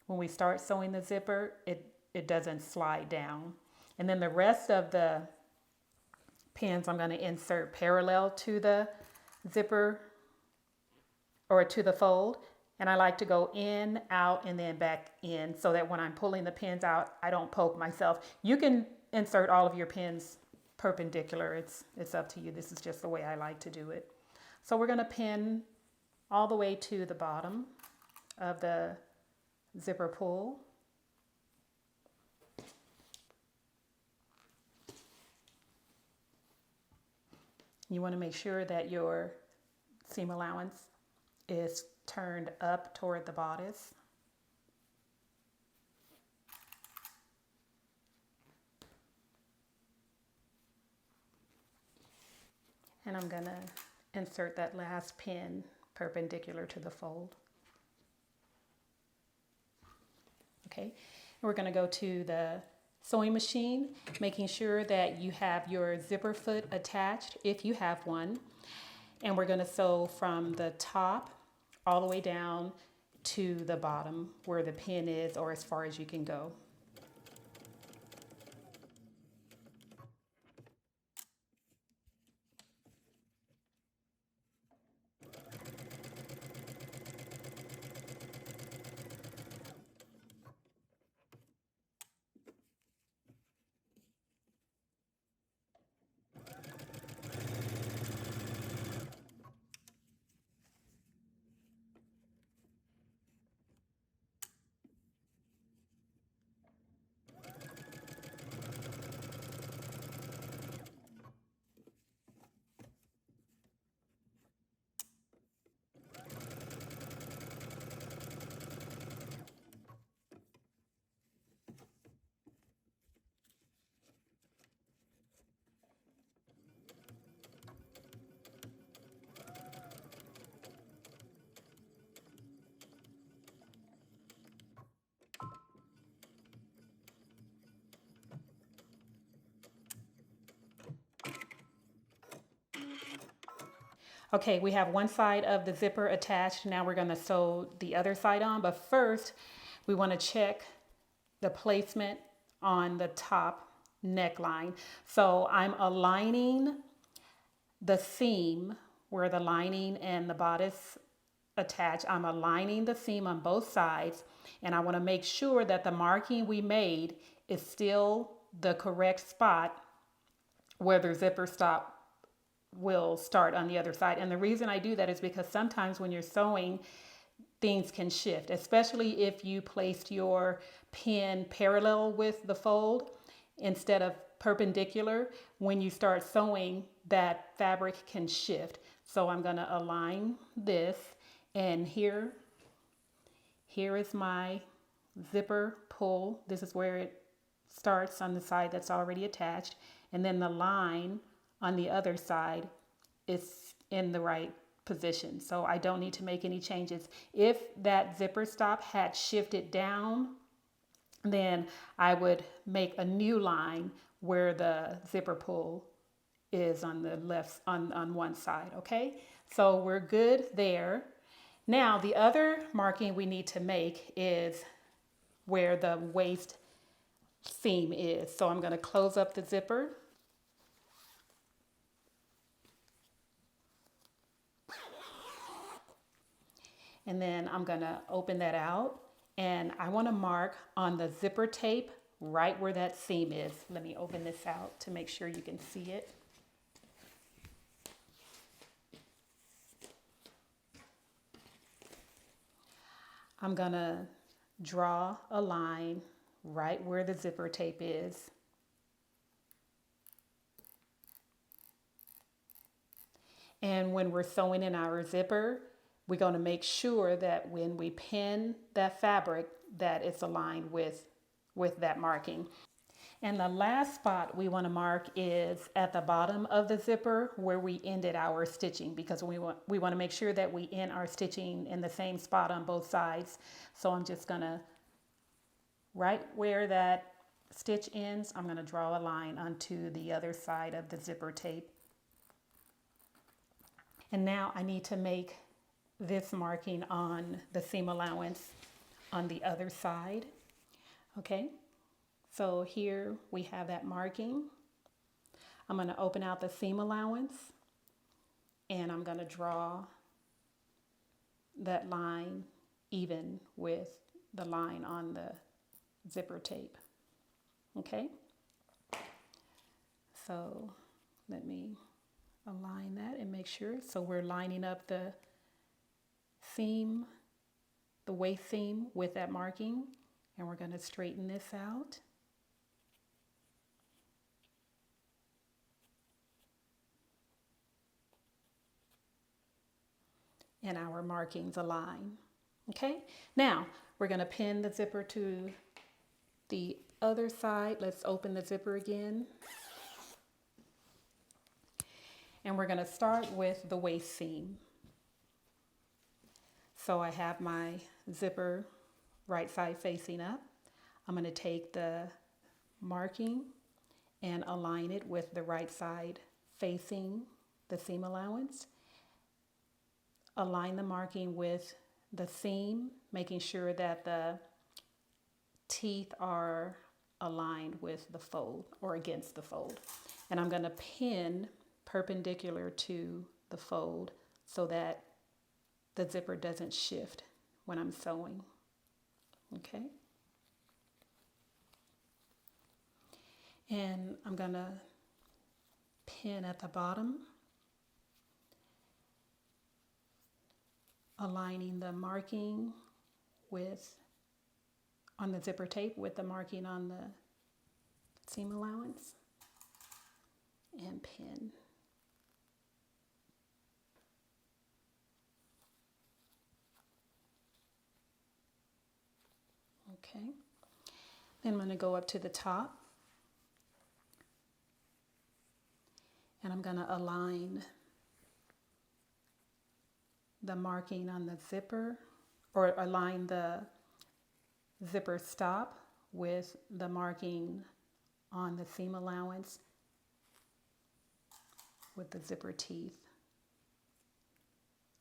when we start sewing the zipper, it doesn't slide down. And then the rest of the pins I'm going to insert parallel to the zipper or to the fold. And I like to go in, out, and then back in so that when I'm pulling the pins out, I don't poke myself. You can insert all of your pins perpendicular. It's up to you. This is just the way I like to do it. So we're going to pin all the way to the bottom of the zipper pull. You want to make sure that your seam allowance is turned up toward the bodice. And I'm going to insert that last pin perpendicular to the fold. Okay, and we're going to go to the sewing machine, making sure that you have your zipper foot attached if you have one. And we're going to sew from the top all the way down to the bottom where the pin is, or as far as you can go. Okay, we have one side of the zipper attached. Now we're going to sew the other side on, but first we want to check the placement on the top neckline. So I'm aligning the seam where the lining and the bodice attach. I'm aligning the seam on both sides, and I want to make sure that the marking we made is still the correct spot where the zipper stop will start on the other side. And the reason I do that is because sometimes when you're sewing, things can shift, especially if you placed your pin parallel with the fold instead of perpendicular. When you start sewing, that fabric can shift. So I'm going to align this, and here is my zipper pull. This is where it starts on the side that's already attached, and then the line on the other side is in the right position. So I don't need to make any changes. If that zipper stop had shifted down, then I would make a new line where the zipper pull is on the left, on one side. Okay, so we're good there. Now the other marking we need to make is where the waist seam is. So I'm going to close up the zipper. And then I'm going to open that out, and I want to mark on the zipper tape right where that seam is. Let me open this out to make sure you can see it. I'm going to draw a line right where the zipper tape is. And when we're sewing in our zipper, we're going to make sure that when we pin that fabric, that it's aligned with that marking. And the last spot we want to mark is at the bottom of the zipper where we ended our stitching, because we want to make sure that we end our stitching in the same spot on both sides. So I'm just going to, right where that stitch ends, I'm going to draw a line onto the other side of the zipper tape. And now I need to make this marking on the seam allowance on the other side. Okay, so here we have that marking. I'm going to open out the seam allowance, and I'm going to draw that line even with the line on the zipper tape. Okay, so let me align that and make sure. So we're lining up the seam, the waist seam with that marking, and we're going to straighten this out. And our markings align. Okay, now we're going to pin the zipper to the other side. Let's open the zipper again. And we're going to start with the waist seam. So I have my zipper right side facing up. I'm going to take the marking and align it with the right side facing the seam allowance. Align the marking with the seam, making sure that the teeth are aligned with the fold or against the fold. And I'm going to pin perpendicular to the fold so that the zipper doesn't shift when I'm sewing. Okay. And I'm going to pin at the bottom, aligning the marking with on the zipper tape with the marking on the seam allowance, and pin. Okay, then I'm going to go up to the top and I'm going to align the marking on the zipper, or align the zipper stop with the marking on the seam allowance with the zipper teeth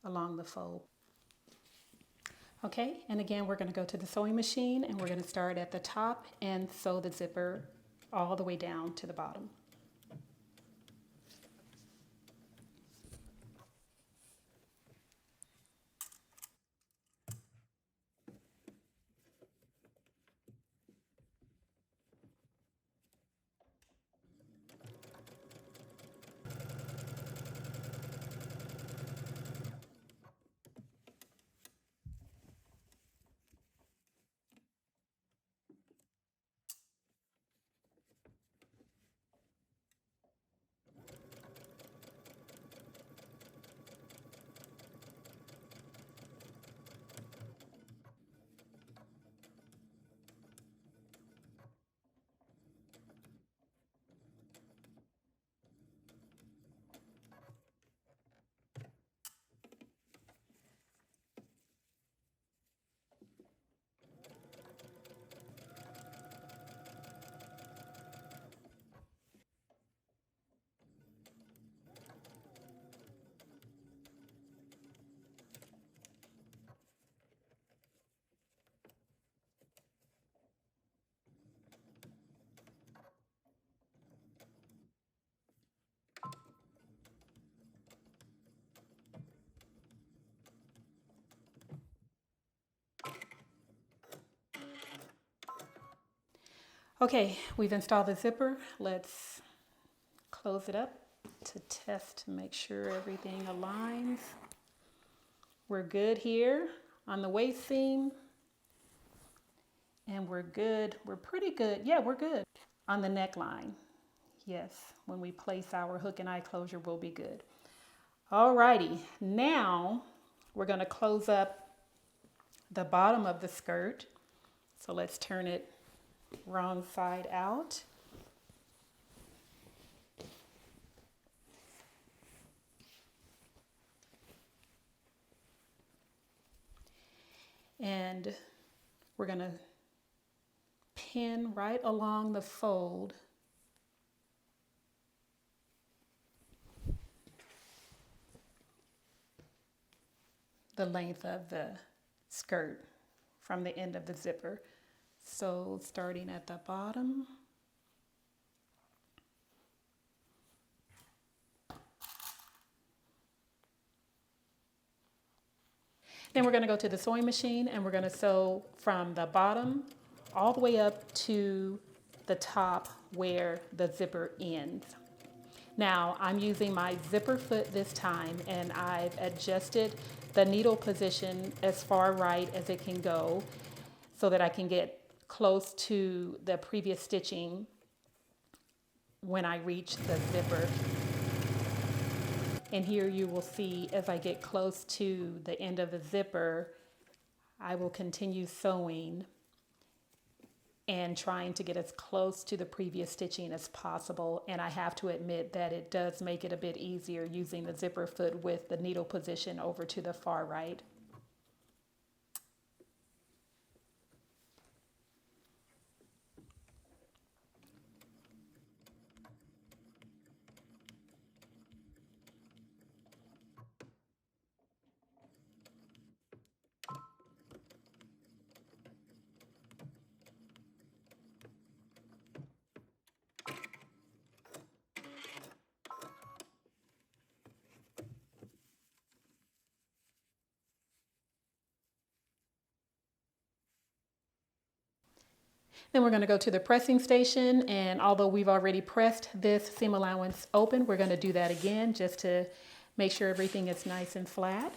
along the fold. Okay, and again, we're going to go to the sewing machine and we're going to start at the top and sew the zipper all the way down to the bottom. Okay, we've installed the zipper. Let's close it up to test to make sure everything aligns. We're good here on the waist seam. And we're good. We're pretty good. Yeah, we're good on the neckline. Yes, when we place our hook and eye closure, we'll be good. Alrighty, now we're going to close up the bottom of the skirt. So let's turn it wrong side out. And we're going to pin right along the fold the length of the skirt from the end of the zipper. So starting at the bottom, then we're going to go to the sewing machine and we're going to sew from the bottom all the way up to the top where the zipper ends. Now I'm using my zipper foot this time, and I've adjusted the needle position as far right as it can go so that I can get close to the previous stitching when I reach the zipper. And here you will see as I get close to the end of the zipper, I will continue sewing and trying to get as close to the previous stitching as possible. And I have to admit that it does make it a bit easier using the zipper foot with the needle position over to the far right. Then we're going to go to the pressing station, and although we've already pressed this seam allowance open, we're going to do that again just to make sure everything is nice and flat.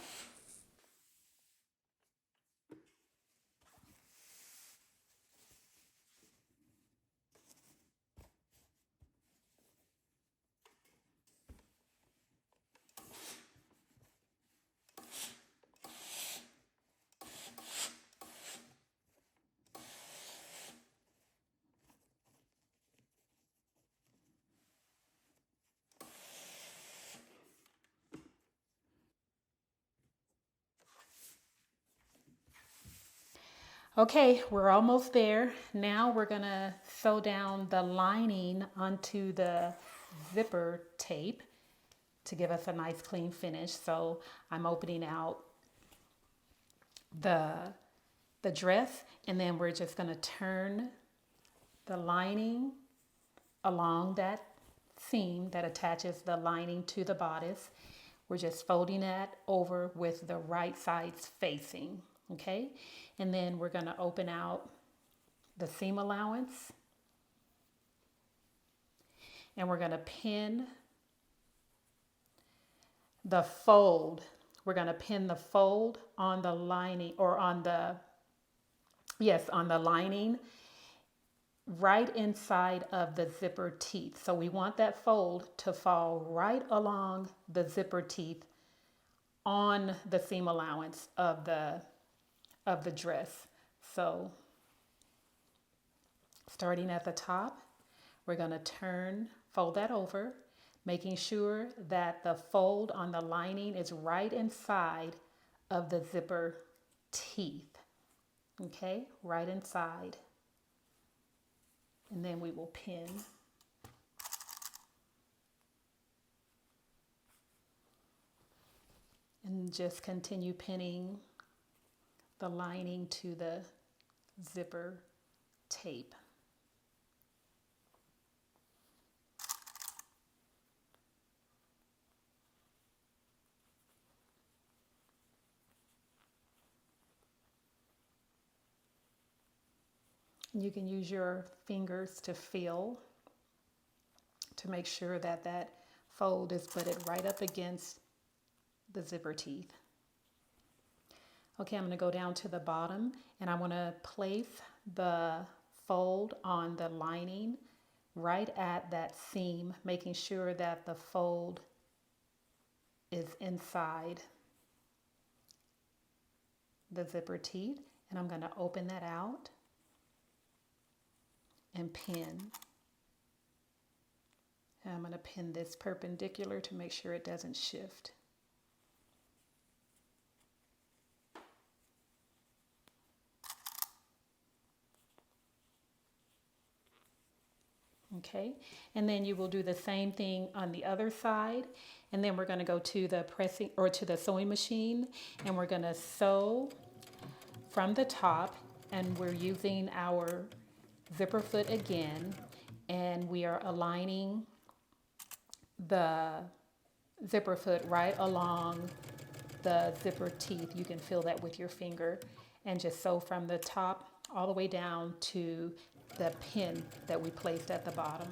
Okay, we're almost there. Now we're gonna sew down the lining onto the zipper tape to give us a nice clean finish. So I'm opening out the dress, and then we're just gonna turn the lining along that seam that attaches the lining to the bodice. We're just folding that over with the right sides facing, okay? And then we're gonna open out the seam allowance, and we're gonna pin the fold. We're gonna pin the fold on the lining, or on the, yes, on the lining right inside of the zipper teeth. So we want that fold to fall right along the zipper teeth on the seam allowance of the dress. So starting at the top, we're going to fold that over, making sure that the fold on the lining is right inside of the zipper teeth. Okay, right inside. And then we will pin. And just continue pinning the lining to the zipper tape. You can use your fingers to feel to make sure that that fold is butted right up against the zipper teeth. Okay, I'm going to go down to the bottom, and I want to place the fold on the lining right at that seam, making sure that the fold is inside the zipper teeth. And I'm going to open that out and pin. And I'm going to pin this perpendicular to make sure it doesn't shift. Okay, and then you will do the same thing on the other side, and then we're going to go to the pressing, or to the sewing machine, and we're going to sew from the top, and we're using our zipper foot again, and we are aligning the zipper foot right along the zipper teeth. You can feel that with your finger, and just sew from the top all the way down to the pin that we placed at the bottom.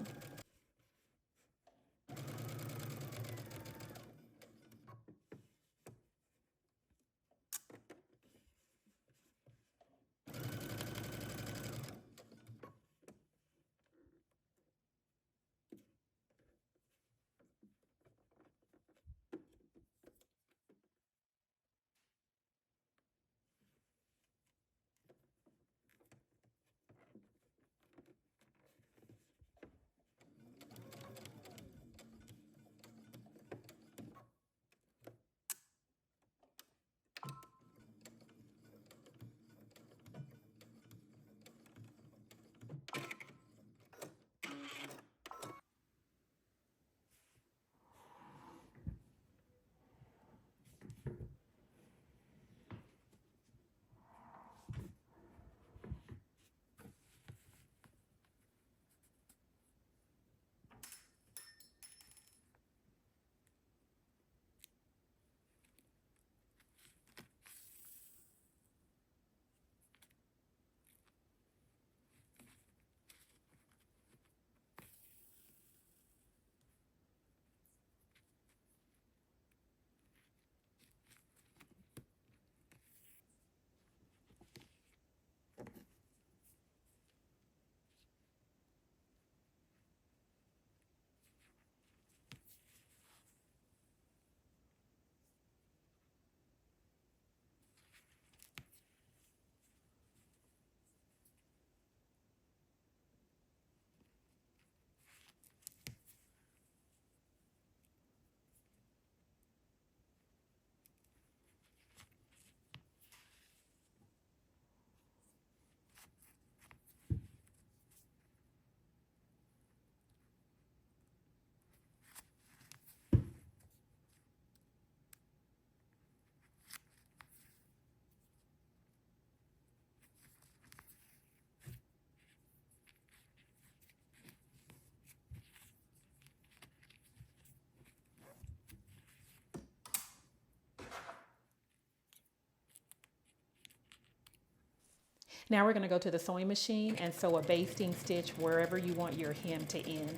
Now we're going to go to the sewing machine and sew a basting stitch wherever you want your hem to end.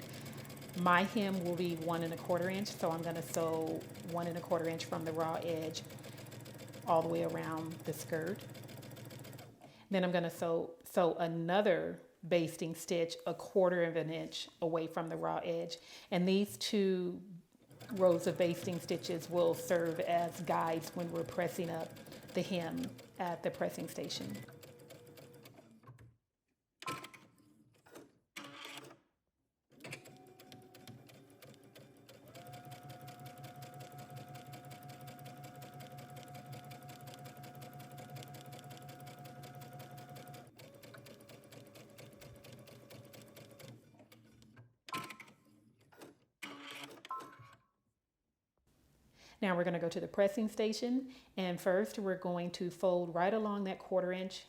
My hem will be 1¼ inch, so I'm going to sew 1¼ inch from the raw edge all the way around the skirt. Then I'm going to sew another basting stitch 1/4 inch away from the raw edge. And these two rows of basting stitches will serve as guides when we're pressing up the hem at the pressing station. Now we're going to go to the pressing station, and first we're going to fold right along that 1/4 inch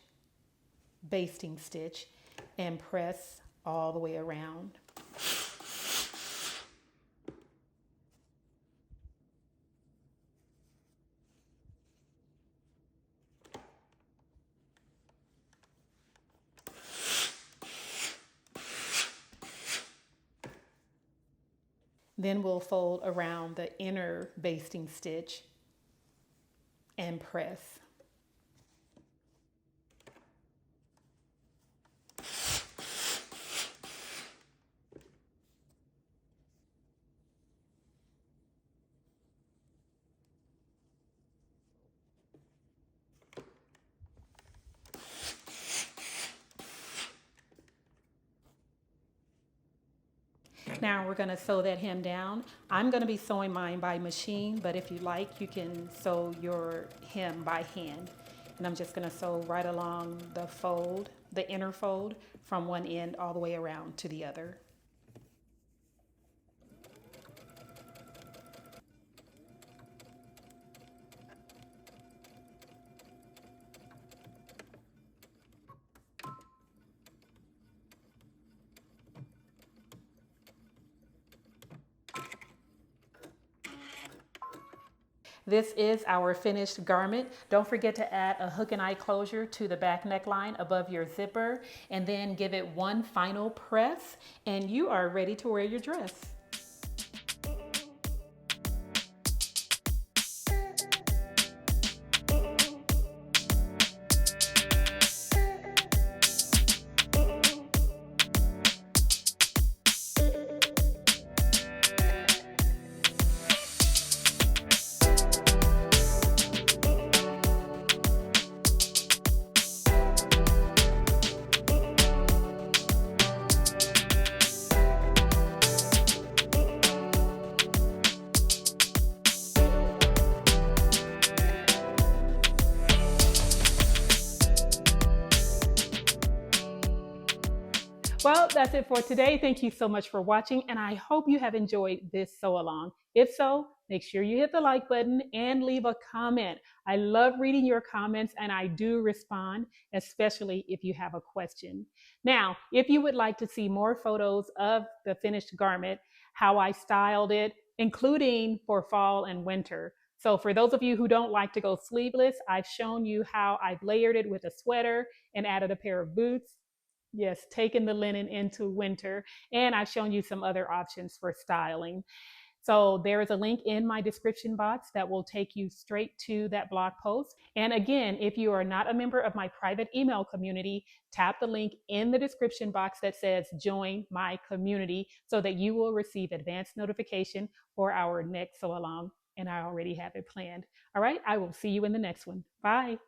basting stitch and press all the way around. Then we'll fold around the inner basting stitch and press. Now we're going to sew that hem down. I'm going to be sewing mine by machine, but if you like, you can sew your hem by hand. And I'm just going to sew right along the fold, the inner fold, from one end all the way around to the other. This is our finished garment. Don't forget to add a hook and eye closure to the back neckline above your zipper, and then give it one final press, and you are ready to wear your dress. Well, that's it for today. Thank you so much for watching, and I hope you have enjoyed this sew along. If so, make sure you hit the like button and leave a comment. I love reading your comments, and I do respond, especially if you have a question. Now, if you would like to see more photos of the finished garment, how I styled it, including for fall and winter. So for those of you who don't like to go sleeveless, I've shown you how I've layered it with a sweater and added a pair of boots. Yes, taking the linen into winter. And I've shown you some other options for styling. So there is a link in my description box that will take you straight to that blog post. And again, if you are not a member of my private email community, tap the link in the description box that says join my community so that you will receive advanced notification for our next sew along. And I already have it planned. All right, I will see you in the next one. Bye.